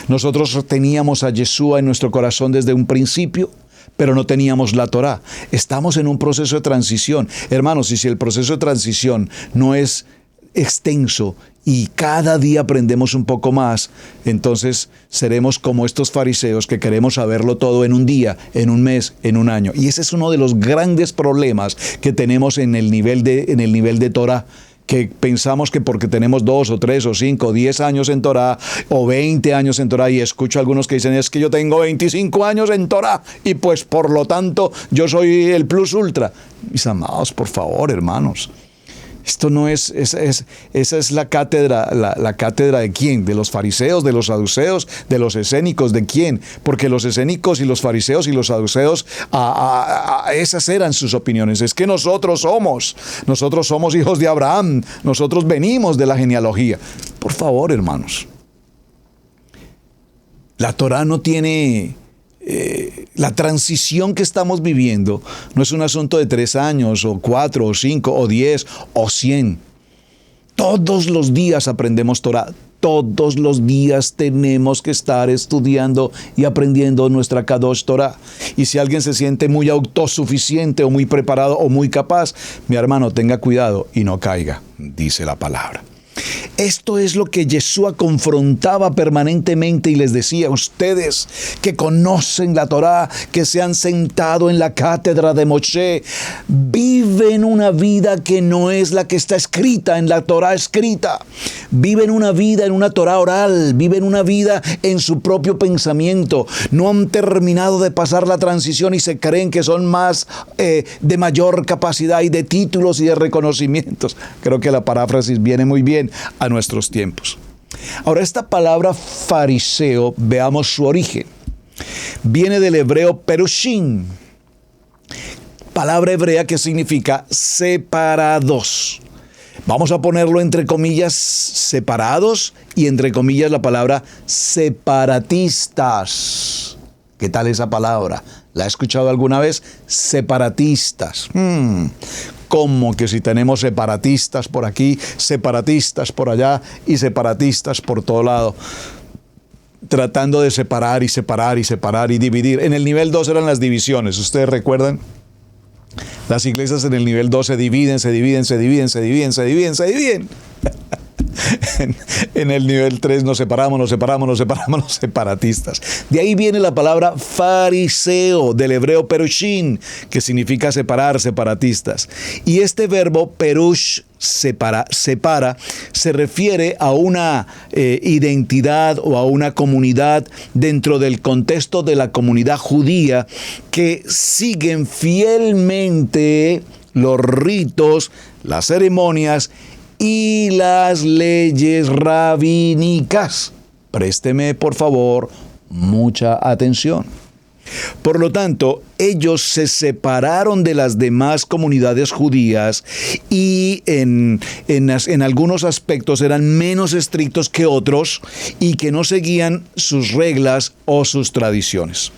Nosotros teníamos a Yeshua en nuestro corazón desde un principio, pero no teníamos la Torá. Estamos en un proceso de transición. Hermanos, y si el proceso de transición no es extenso y cada día aprendemos un poco más, entonces seremos como estos fariseos que queremos saberlo todo en un día, en un mes, en un año. Y ese es uno de los grandes problemas que tenemos en el nivel de Torá, que pensamos que porque tenemos 2 o 3 o 5 o 10 años en Torá o 20 años en Torá, y escucho a algunos que dicen, es que yo tengo 25 años en Torá y pues por lo tanto yo soy el plus ultra. Mis amados, por favor, hermanos, esto no es, esa es la cátedra, la cátedra de quién, de los fariseos, de los saduceos, de los escénicos, ¿de quién? Porque los escénicos y los fariseos y los saduceos, esas eran sus opiniones. Es que nosotros somos hijos de Abraham, nosotros venimos de la genealogía. Por favor, hermanos, la Torá no tiene... la transición que estamos viviendo no es un asunto de 3 años, o 4, o 5, o 10, o 100. Todos los días aprendemos Torah. Todos los días tenemos que estar estudiando y aprendiendo nuestra Kadosh Torah. Y si alguien se siente muy autosuficiente, o muy preparado, o muy capaz, mi hermano, tenga cuidado y no caiga, dice la palabra. Esto es lo que Yeshua confrontaba permanentemente y les decía, ustedes que conocen la Torá, que se han sentado en la cátedra de Moshe, viven una vida que no es la que está escrita en la Torá escrita. Viven una vida en una Torá oral, viven una vida en su propio pensamiento. No han terminado de pasar la transición y se creen que son más de mayor capacidad y de títulos y de reconocimientos. Creo que la paráfrasis viene muy bien a nuestros tiempos. Ahora, esta palabra fariseo, veamos su origen. Viene del hebreo perushim, palabra hebrea que significa separados. Vamos a ponerlo entre comillas separados y entre comillas la palabra separatistas. ¿Qué tal esa palabra? ¿La he escuchado alguna vez? Separatistas. ¿Cómo que si tenemos separatistas por aquí, separatistas por allá y separatistas por todo lado? Tratando de separar y separar y separar y dividir. En el nivel 2 eran las divisiones, ¿ustedes recuerdan? Las iglesias en el nivel 2 se dividen. En el nivel 3 nos separamos los separatistas. De ahí viene la palabra fariseo, del hebreo perushin, que significa separar, separatistas. Y este verbo perush, separa, se refiere a una identidad o a una comunidad dentro del contexto de la comunidad judía que siguen fielmente los ritos, las ceremonias y las leyes rabínicas. Présteme, por favor, mucha atención. Por lo tanto, ellos se separaron de las demás comunidades judías y en algunos aspectos eran menos estrictos que otros y que no seguían sus reglas o sus tradiciones.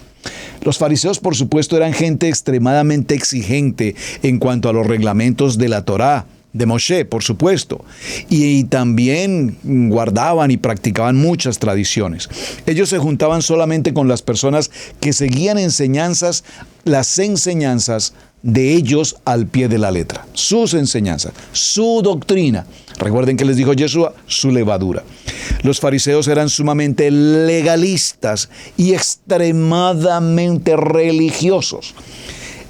Los fariseos, por supuesto, eran gente extremadamente exigente en cuanto a los reglamentos de la Torá, de Moshe, por supuesto, y también guardaban y practicaban muchas tradiciones. Ellos se juntaban solamente con las personas que seguían las enseñanzas de ellos al pie de la letra, sus enseñanzas, su doctrina. Recuerden que les dijo Yeshua, su levadura. Los fariseos eran sumamente legalistas y extremadamente religiosos.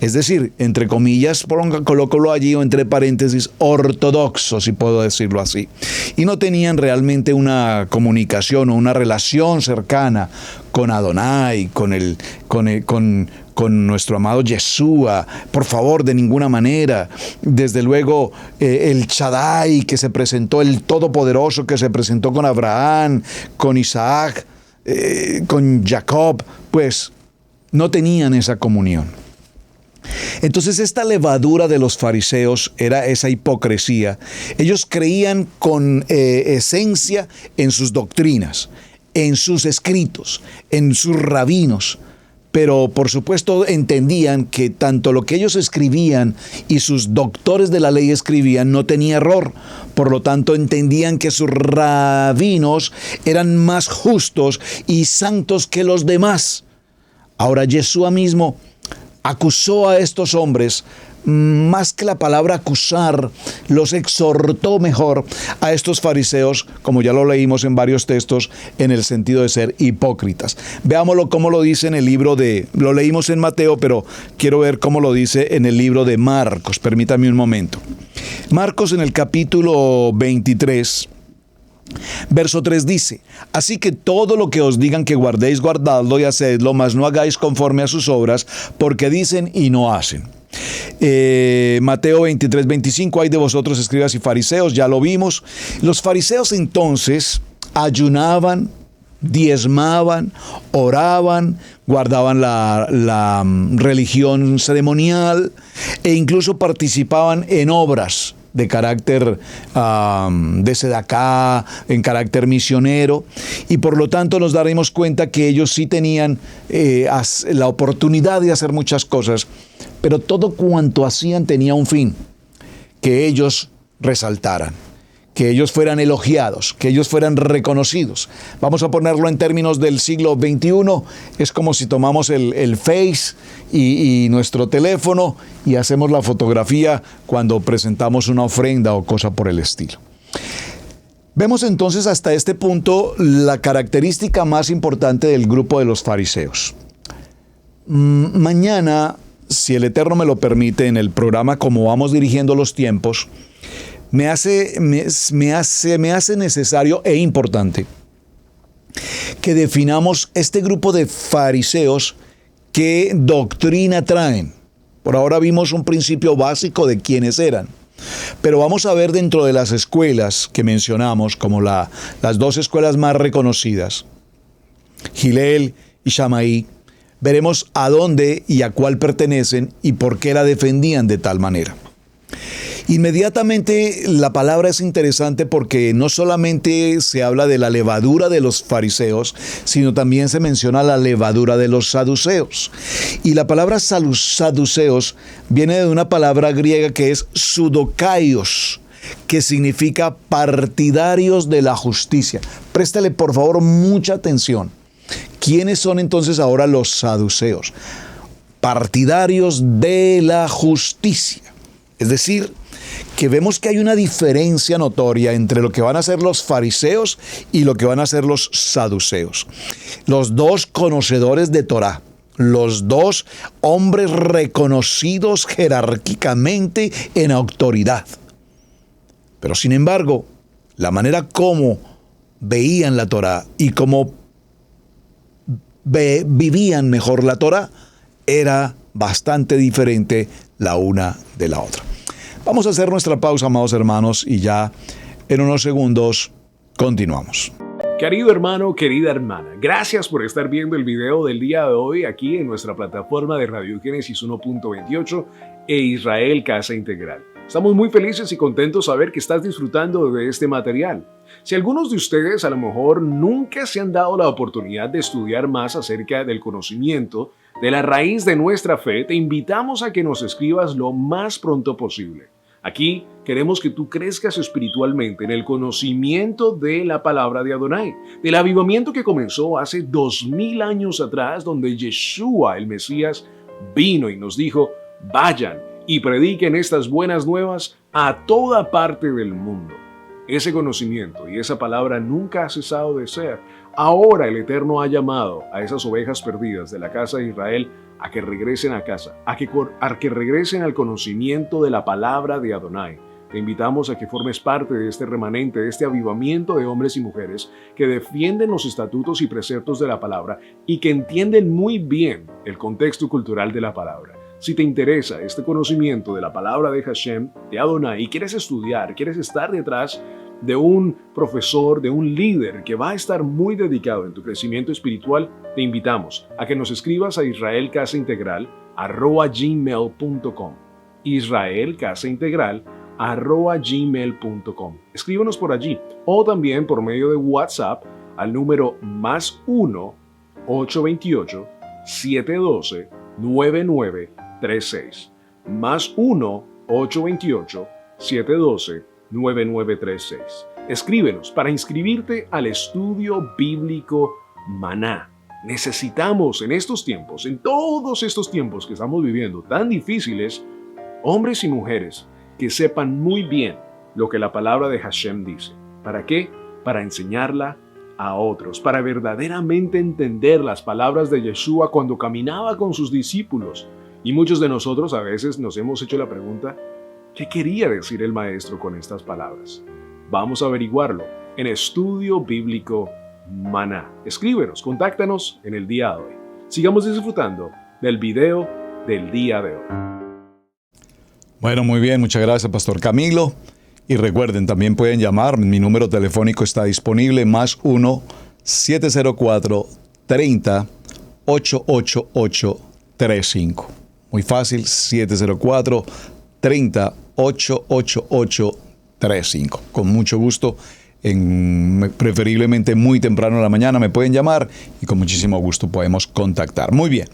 Es decir, entre comillas, colócalo allí o entre paréntesis, ortodoxos, si puedo decirlo así. Y no tenían realmente una comunicación o una relación cercana con Adonai, con nuestro amado Yeshua, por favor, de ninguna manera. Desde luego, el Shaddai que se presentó, el Todopoderoso que se presentó con Abraham, con Isaac, con Jacob, pues no tenían esa comunión. Entonces esta levadura de los fariseos era esa hipocresía. Ellos creían con esencia en sus doctrinas, en sus escritos, en sus rabinos, pero por supuesto entendían que tanto lo que ellos escribían y sus doctores de la ley escribían no tenía error. Por lo tanto entendían que sus rabinos eran más justos y santos que los demás. Ahora Yeshua mismo acusó a estos hombres, más que la palabra acusar, los exhortó mejor a estos fariseos, como ya lo leímos en varios textos, en el sentido de ser hipócritas. Veámoslo cómo lo dice en el libro lo leímos en Mateo, pero quiero ver cómo lo dice en el libro de Marcos. Permítame un momento. Marcos en el capítulo 23, verso 3 dice: así que todo lo que os digan que guardéis, guardadlo y hacedlo, mas no hagáis conforme a sus obras, porque dicen y no hacen. Mateo 23, 25, hay de vosotros escribas y fariseos, ya lo vimos. Los fariseos entonces ayunaban, diezmaban, oraban, guardaban la religión ceremonial e incluso participaban en obras de carácter de sedaká, en carácter misionero, y por lo tanto nos daremos cuenta que ellos sí tenían la oportunidad de hacer muchas cosas, pero todo cuanto hacían tenía un fin: que ellos resaltaran, que ellos fueran elogiados, que ellos fueran reconocidos. Vamos a ponerlo en términos del siglo XXI, es como si tomamos el Face y nuestro teléfono y hacemos la fotografía cuando presentamos una ofrenda o cosa por el estilo. Vemos entonces hasta este punto la característica más importante del grupo de los fariseos. Mañana, si el Eterno me lo permite, en el programa Como vamos dirigiendo los tiempos, me hace necesario e importante que definamos este grupo de fariseos, qué doctrina traen. Por ahora vimos un principio básico de quiénes eran, pero vamos a ver dentro de las escuelas que mencionamos, como las dos escuelas más reconocidas, Hillel y Shammai, veremos a dónde y a cuál pertenecen y por qué la defendían de tal manera. Inmediatamente la palabra es interesante porque no solamente se habla de la levadura de los fariseos, sino también se menciona la levadura de los saduceos. Y la palabra saduceos viene de una palabra griega que es sudokaios, que significa partidarios de la justicia. Préstale por favor mucha atención. ¿Quiénes son entonces ahora los saduceos? Partidarios de la justicia. Es decir, que vemos que hay una diferencia notoria entre lo que van a ser los fariseos y lo que van a ser los saduceos. Los dos conocedores de Torá, los dos hombres reconocidos jerárquicamente en autoridad. Pero sin embargo, la manera como veían la Torá y cómo vivían mejor la Torá era bastante diferente la una de la otra. Vamos a hacer nuestra pausa, amados hermanos, y ya en unos segundos continuamos. Querido hermano, querida hermana, gracias por estar viendo el video del día de hoy aquí en nuestra plataforma de Radio Génesis 1.28 e Israel Casa Integral. Estamos muy felices y contentos de saber que estás disfrutando de este material. Si algunos de ustedes a lo mejor nunca se han dado la oportunidad de estudiar más acerca del conocimiento de la raíz de nuestra fe, te invitamos a que nos escribas lo más pronto posible. Aquí queremos que tú crezcas espiritualmente en el conocimiento de la palabra de Adonai, del avivamiento que comenzó hace 2000 años atrás, donde Yeshua, el Mesías, vino y nos dijo: vayan y prediquen estas buenas nuevas a toda parte del mundo. Ese conocimiento y esa palabra nunca ha cesado de ser. Ahora el Eterno ha llamado a esas ovejas perdidas de la casa de Israel a que regresen a casa, a que regresen al conocimiento de la palabra de Adonai. Te invitamos a que formes parte de este remanente, de este avivamiento de hombres y mujeres que defienden los estatutos y preceptos de la palabra y que entienden muy bien el contexto cultural de la palabra. Si te interesa este conocimiento de la palabra de Hashem, de Adonai, y quieres estudiar, quieres estar detrás de un profesor, de un líder que va a estar muy dedicado en tu crecimiento espiritual, te invitamos a que nos escribas a israelcasaintegral@gmail.com. israelcasaintegral@gmail.com. Escríbanos por allí o también por medio de WhatsApp al número +1 828 712 9936. +1 828 712 9936. Escríbenos para inscribirte al estudio bíblico Maná. Necesitamos en estos tiempos, en todos estos tiempos que estamos viviendo tan difíciles, hombres y mujeres que sepan muy bien lo que la palabra de Hashem dice. ¿Para qué? Para enseñarla a otros, para verdaderamente entender las palabras de Yeshua cuando caminaba con sus discípulos. Y muchos de nosotros a veces nos hemos hecho la pregunta: ¿qué quería decir el maestro con estas palabras? Vamos a averiguarlo en Estudio Bíblico Maná. Escríbenos, contáctanos en el día de hoy. Sigamos disfrutando del video del día de hoy. Bueno, muy bien, muchas gracias, Pastor Camilo. Y recuerden, también pueden llamar, mi número telefónico está disponible, +1 704 30 88835. Muy fácil, 704 30 88835. Con mucho gusto, preferiblemente muy temprano en la mañana, me pueden llamar y con muchísimo gusto podemos contactar. Muy bien.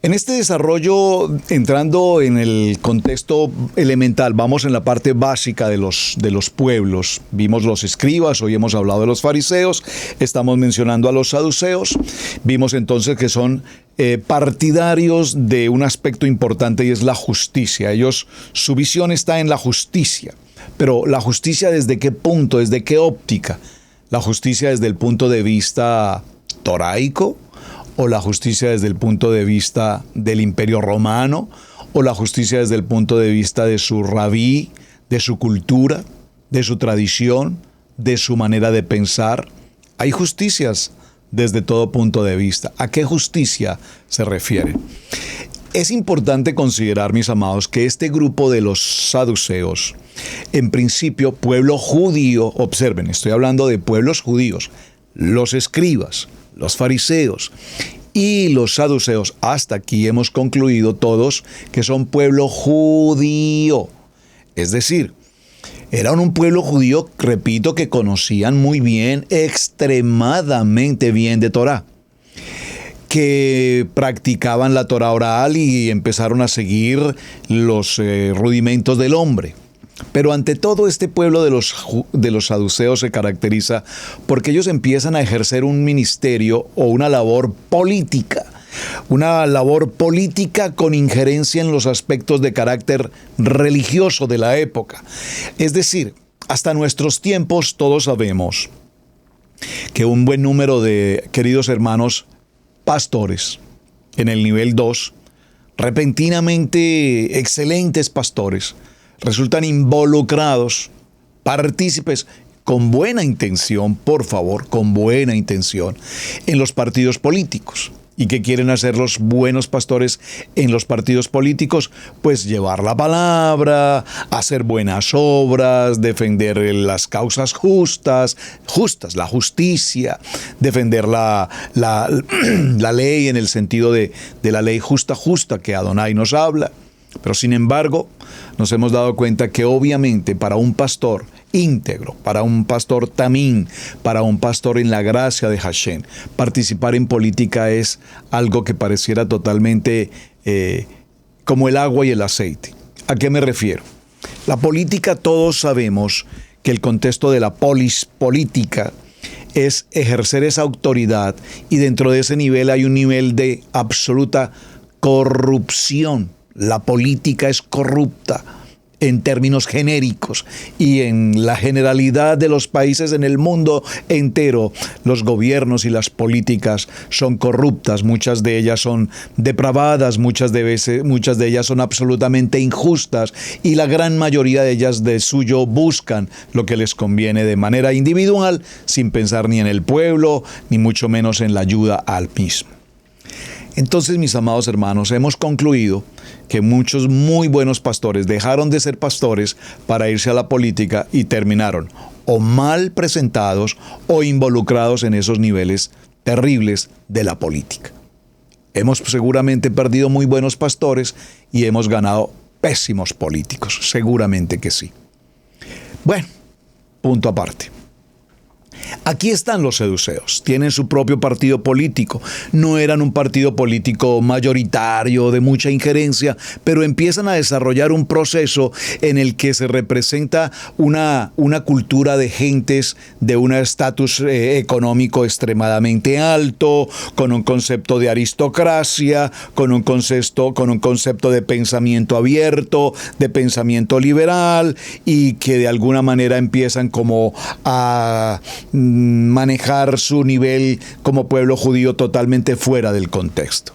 En este desarrollo, entrando en el contexto elemental, vamos en la parte básica de los pueblos. Vimos los escribas, hoy hemos hablado de los fariseos, estamos mencionando a los saduceos. Vimos entonces que son partidarios de un aspecto importante y es la justicia. Su visión está en la justicia. Pero ¿la justicia desde qué punto? ¿Desde qué óptica? ¿La justicia desde el punto de vista toraico? ¿O la justicia desde el punto de vista del Imperio Romano? ¿O la justicia desde el punto de vista de su rabí, de su cultura, de su tradición, de su manera de pensar? Hay justicias desde todo punto de vista. ¿A qué justicia se refiere? Es importante considerar, mis amados, que este grupo de los saduceos, en principio, pueblo judío, observen, estoy hablando de pueblos judíos, los escribas, los fariseos y los saduceos, hasta aquí hemos concluido todos que son pueblo judío. Es decir, eran un pueblo judío, repito, que conocían muy bien, extremadamente bien de Torá, que practicaban la Torá oral y empezaron a seguir los rudimentos del hombre. Pero ante todo, este pueblo de los saduceos se caracteriza porque ellos empiezan a ejercer un ministerio o una labor política con injerencia en los aspectos de carácter religioso de la época. Es decir, hasta nuestros tiempos todos sabemos que un buen número de queridos hermanos pastores en el nivel 2, repentinamente excelentes pastores, resultan involucrados, partícipes, con buena intención, por favor, con buena intención, en los partidos políticos. ¿Y qué quieren hacer los buenos pastores en los partidos políticos? Pues llevar la palabra, hacer buenas obras, defender las causas justas, la justicia, defender la ley en el sentido de la ley justa que Adonai nos habla. Pero sin embargo, nos hemos dado cuenta que obviamente para un pastor íntegro, para un pastor tamín, para un pastor en la gracia de Hashem, participar en política es algo que pareciera totalmente como el agua y el aceite. ¿A qué me refiero? La política, todos sabemos que el contexto de la política es ejercer esa autoridad, y dentro de ese nivel hay un nivel de absoluta corrupción. La política es corrupta en términos genéricos, y en la generalidad de los países en el mundo entero, los gobiernos y las políticas son corruptas. Muchas de ellas son depravadas, muchas de ellas son absolutamente injustas, y la gran mayoría de ellas de suyo buscan lo que les conviene de manera individual, sin pensar ni en el pueblo, ni mucho menos en la ayuda al mismo. Entonces, mis amados hermanos, hemos concluido que muchos muy buenos pastores dejaron de ser pastores para irse a la política y terminaron o mal presentados o involucrados en esos niveles terribles de la política. Hemos seguramente perdido muy buenos pastores y hemos ganado pésimos políticos, seguramente que sí. Bueno, punto aparte. Aquí están los seduceos, tienen su propio partido político, no eran un partido político mayoritario de mucha injerencia, pero empiezan a desarrollar un proceso en el que se representa una cultura de gentes de un estatus económico extremadamente alto, con un concepto de aristocracia, con un concepto de pensamiento abierto, de pensamiento liberal, y que de alguna manera empiezan como a manejar su nivel como pueblo judío totalmente fuera del contexto.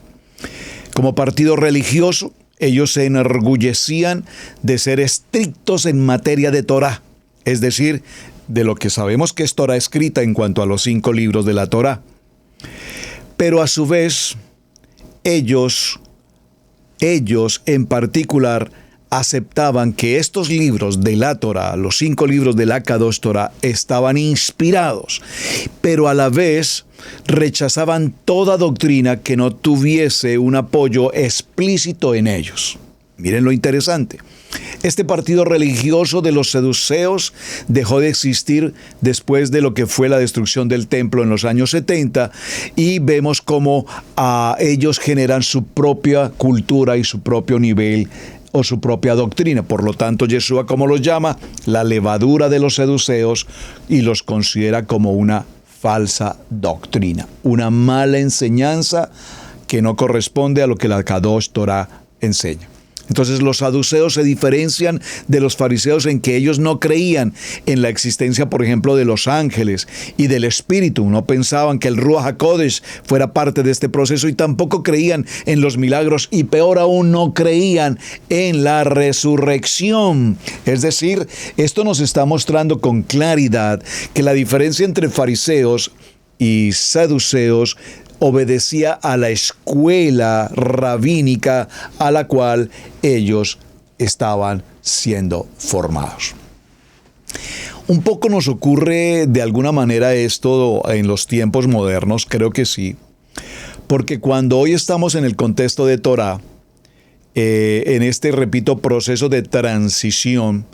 Como partido religioso, ellos se enorgullecían de ser estrictos en materia de Torá, es decir, de lo que sabemos que es Torá escrita en cuanto a los 5 libros de la Torá. Pero a su vez, ellos en particular aceptaban que estos libros de la Torá, los 5 libros de la Kadosh Torá, estaban inspirados, pero a la vez rechazaban toda doctrina que no tuviese un apoyo explícito en ellos. Miren lo interesante. Este partido religioso de los seduceos dejó de existir después de lo que fue la destrucción del templo en los años 70, y vemos cómo ellos generan su propia cultura y su propio nivel o su propia doctrina. Por lo tanto, Yeshua, como los llama, la levadura de los seduceos, y los considera como una falsa doctrina, una mala enseñanza que no corresponde a lo que la Kadosh Torah enseña. Entonces los saduceos se diferencian de los fariseos en que ellos no creían en la existencia, por ejemplo, de los ángeles y del Espíritu. No pensaban que el Ruach HaKodesh fuera parte de este proceso, y tampoco creían en los milagros, y peor aún, no creían en la resurrección. Es decir, esto nos está mostrando con claridad que la diferencia entre fariseos y saduceos obedecía a la escuela rabínica a la cual ellos estaban siendo formados. Un poco nos ocurre de alguna manera esto en los tiempos modernos, creo que sí, porque cuando hoy estamos en el contexto de Torá, en este, repito, proceso de transición,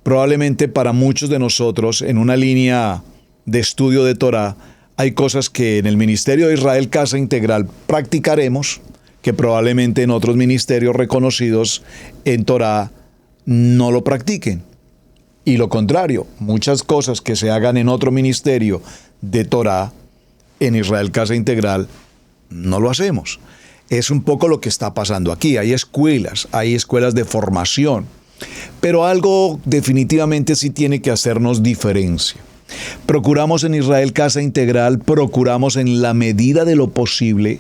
probablemente para muchos de nosotros, en una línea de estudio de Torá, hay cosas que en el Ministerio de Israel Casa Integral practicaremos, que probablemente en otros ministerios reconocidos en Torá no lo practiquen. Y lo contrario, muchas cosas que se hagan en otro ministerio de Torá, en Israel Casa Integral, no lo hacemos. Es un poco lo que está pasando aquí. Hay escuelas de formación, pero algo definitivamente sí tiene que hacernos diferencia. Procuramos en Israel Casa Integral, procuramos en la medida de lo posible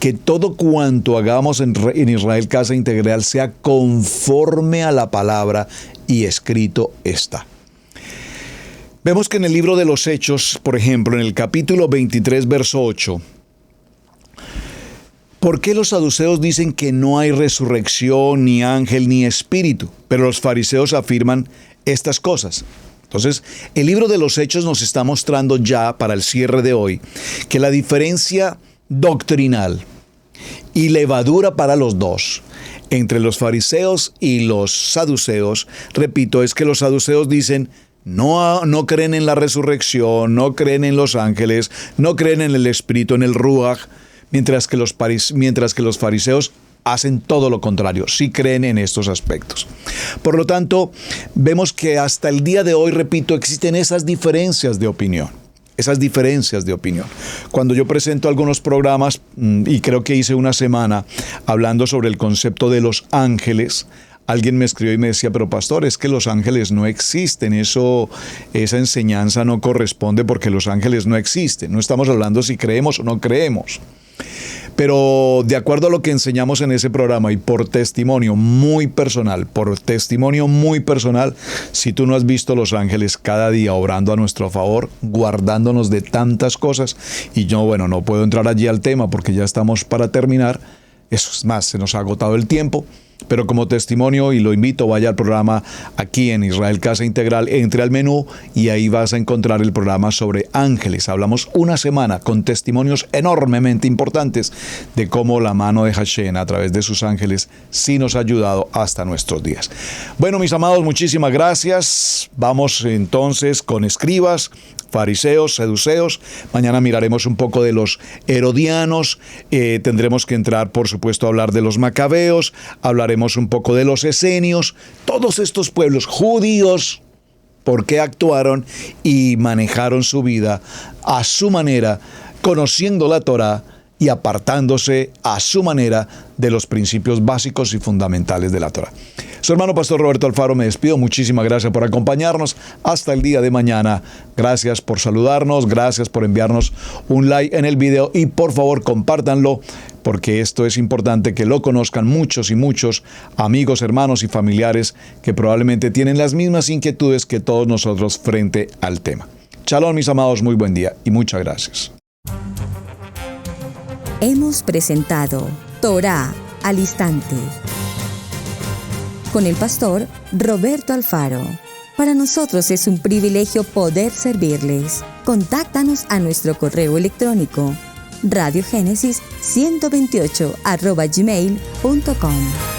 que todo cuanto hagamos en Israel Casa Integral sea conforme a la palabra y escrito está. Vemos que en el libro de los Hechos, por ejemplo, en el capítulo 23, verso 8, ¿por qué los saduceos dicen que no hay resurrección, ni ángel, ni espíritu? Pero los fariseos afirman estas cosas. Entonces, el libro de los Hechos nos está mostrando ya, para el cierre de hoy, que la diferencia doctrinal y levadura para los dos, entre los fariseos y los saduceos, repito, es que los saduceos dicen, no creen en la resurrección, no creen en los ángeles, no creen en el espíritu, en el ruach, mientras que los fariseos hacen todo lo contrario, sí creen en estos aspectos. Por lo tanto, vemos que hasta el día de hoy, repito, existen esas diferencias de opinión. Cuando yo presento algunos programas, y creo que hice una semana hablando sobre el concepto de los ángeles, alguien me escribió y me decía, pero pastor, es que los ángeles no existen, esa enseñanza no corresponde porque los ángeles no existen. No estamos hablando si creemos o no creemos. Pero de acuerdo a lo que enseñamos en ese programa y por testimonio muy personal, si tú no has visto los ángeles cada día obrando a nuestro favor, guardándonos de tantas cosas, y yo, bueno, no puedo entrar allí al tema porque ya estamos para terminar, eso es más, se nos ha agotado el tiempo, pero como testimonio, y lo invito, vaya al programa aquí en Israel Casa Integral, entre al menú y ahí vas a encontrar el programa sobre ángeles. Hablamos una semana con testimonios enormemente importantes de cómo la mano de Hashem a través de sus ángeles sí nos ha ayudado hasta nuestros días. Bueno, mis amados, muchísimas gracias. Vamos entonces con escribas, fariseos, saduceos. Mañana miraremos un poco de los herodianos. Tendremos que entrar, por supuesto, a hablar de los macabeos. Hablaremos un poco de los esenios. Todos estos pueblos judíos, por qué actuaron y manejaron su vida a su manera, conociendo la Torá y apartándose a su manera de los principios básicos y fundamentales de la Torá. Su hermano Pastor Roberto Alfaro, me despido. Muchísimas gracias por acompañarnos. Hasta el día de mañana. Gracias por saludarnos, gracias por enviarnos un like en el video y por favor compártanlo, porque esto es importante que lo conozcan muchos y muchos amigos, hermanos y familiares que probablemente tienen las mismas inquietudes que todos nosotros frente al tema. Shalom, mis amados, muy buen día y muchas gracias. Hemos presentado Torá al Instante con el pastor Roberto Alfaro. Para nosotros es un privilegio poder servirles. Contáctanos a nuestro correo electrónico radiogenesis128@gmail.com.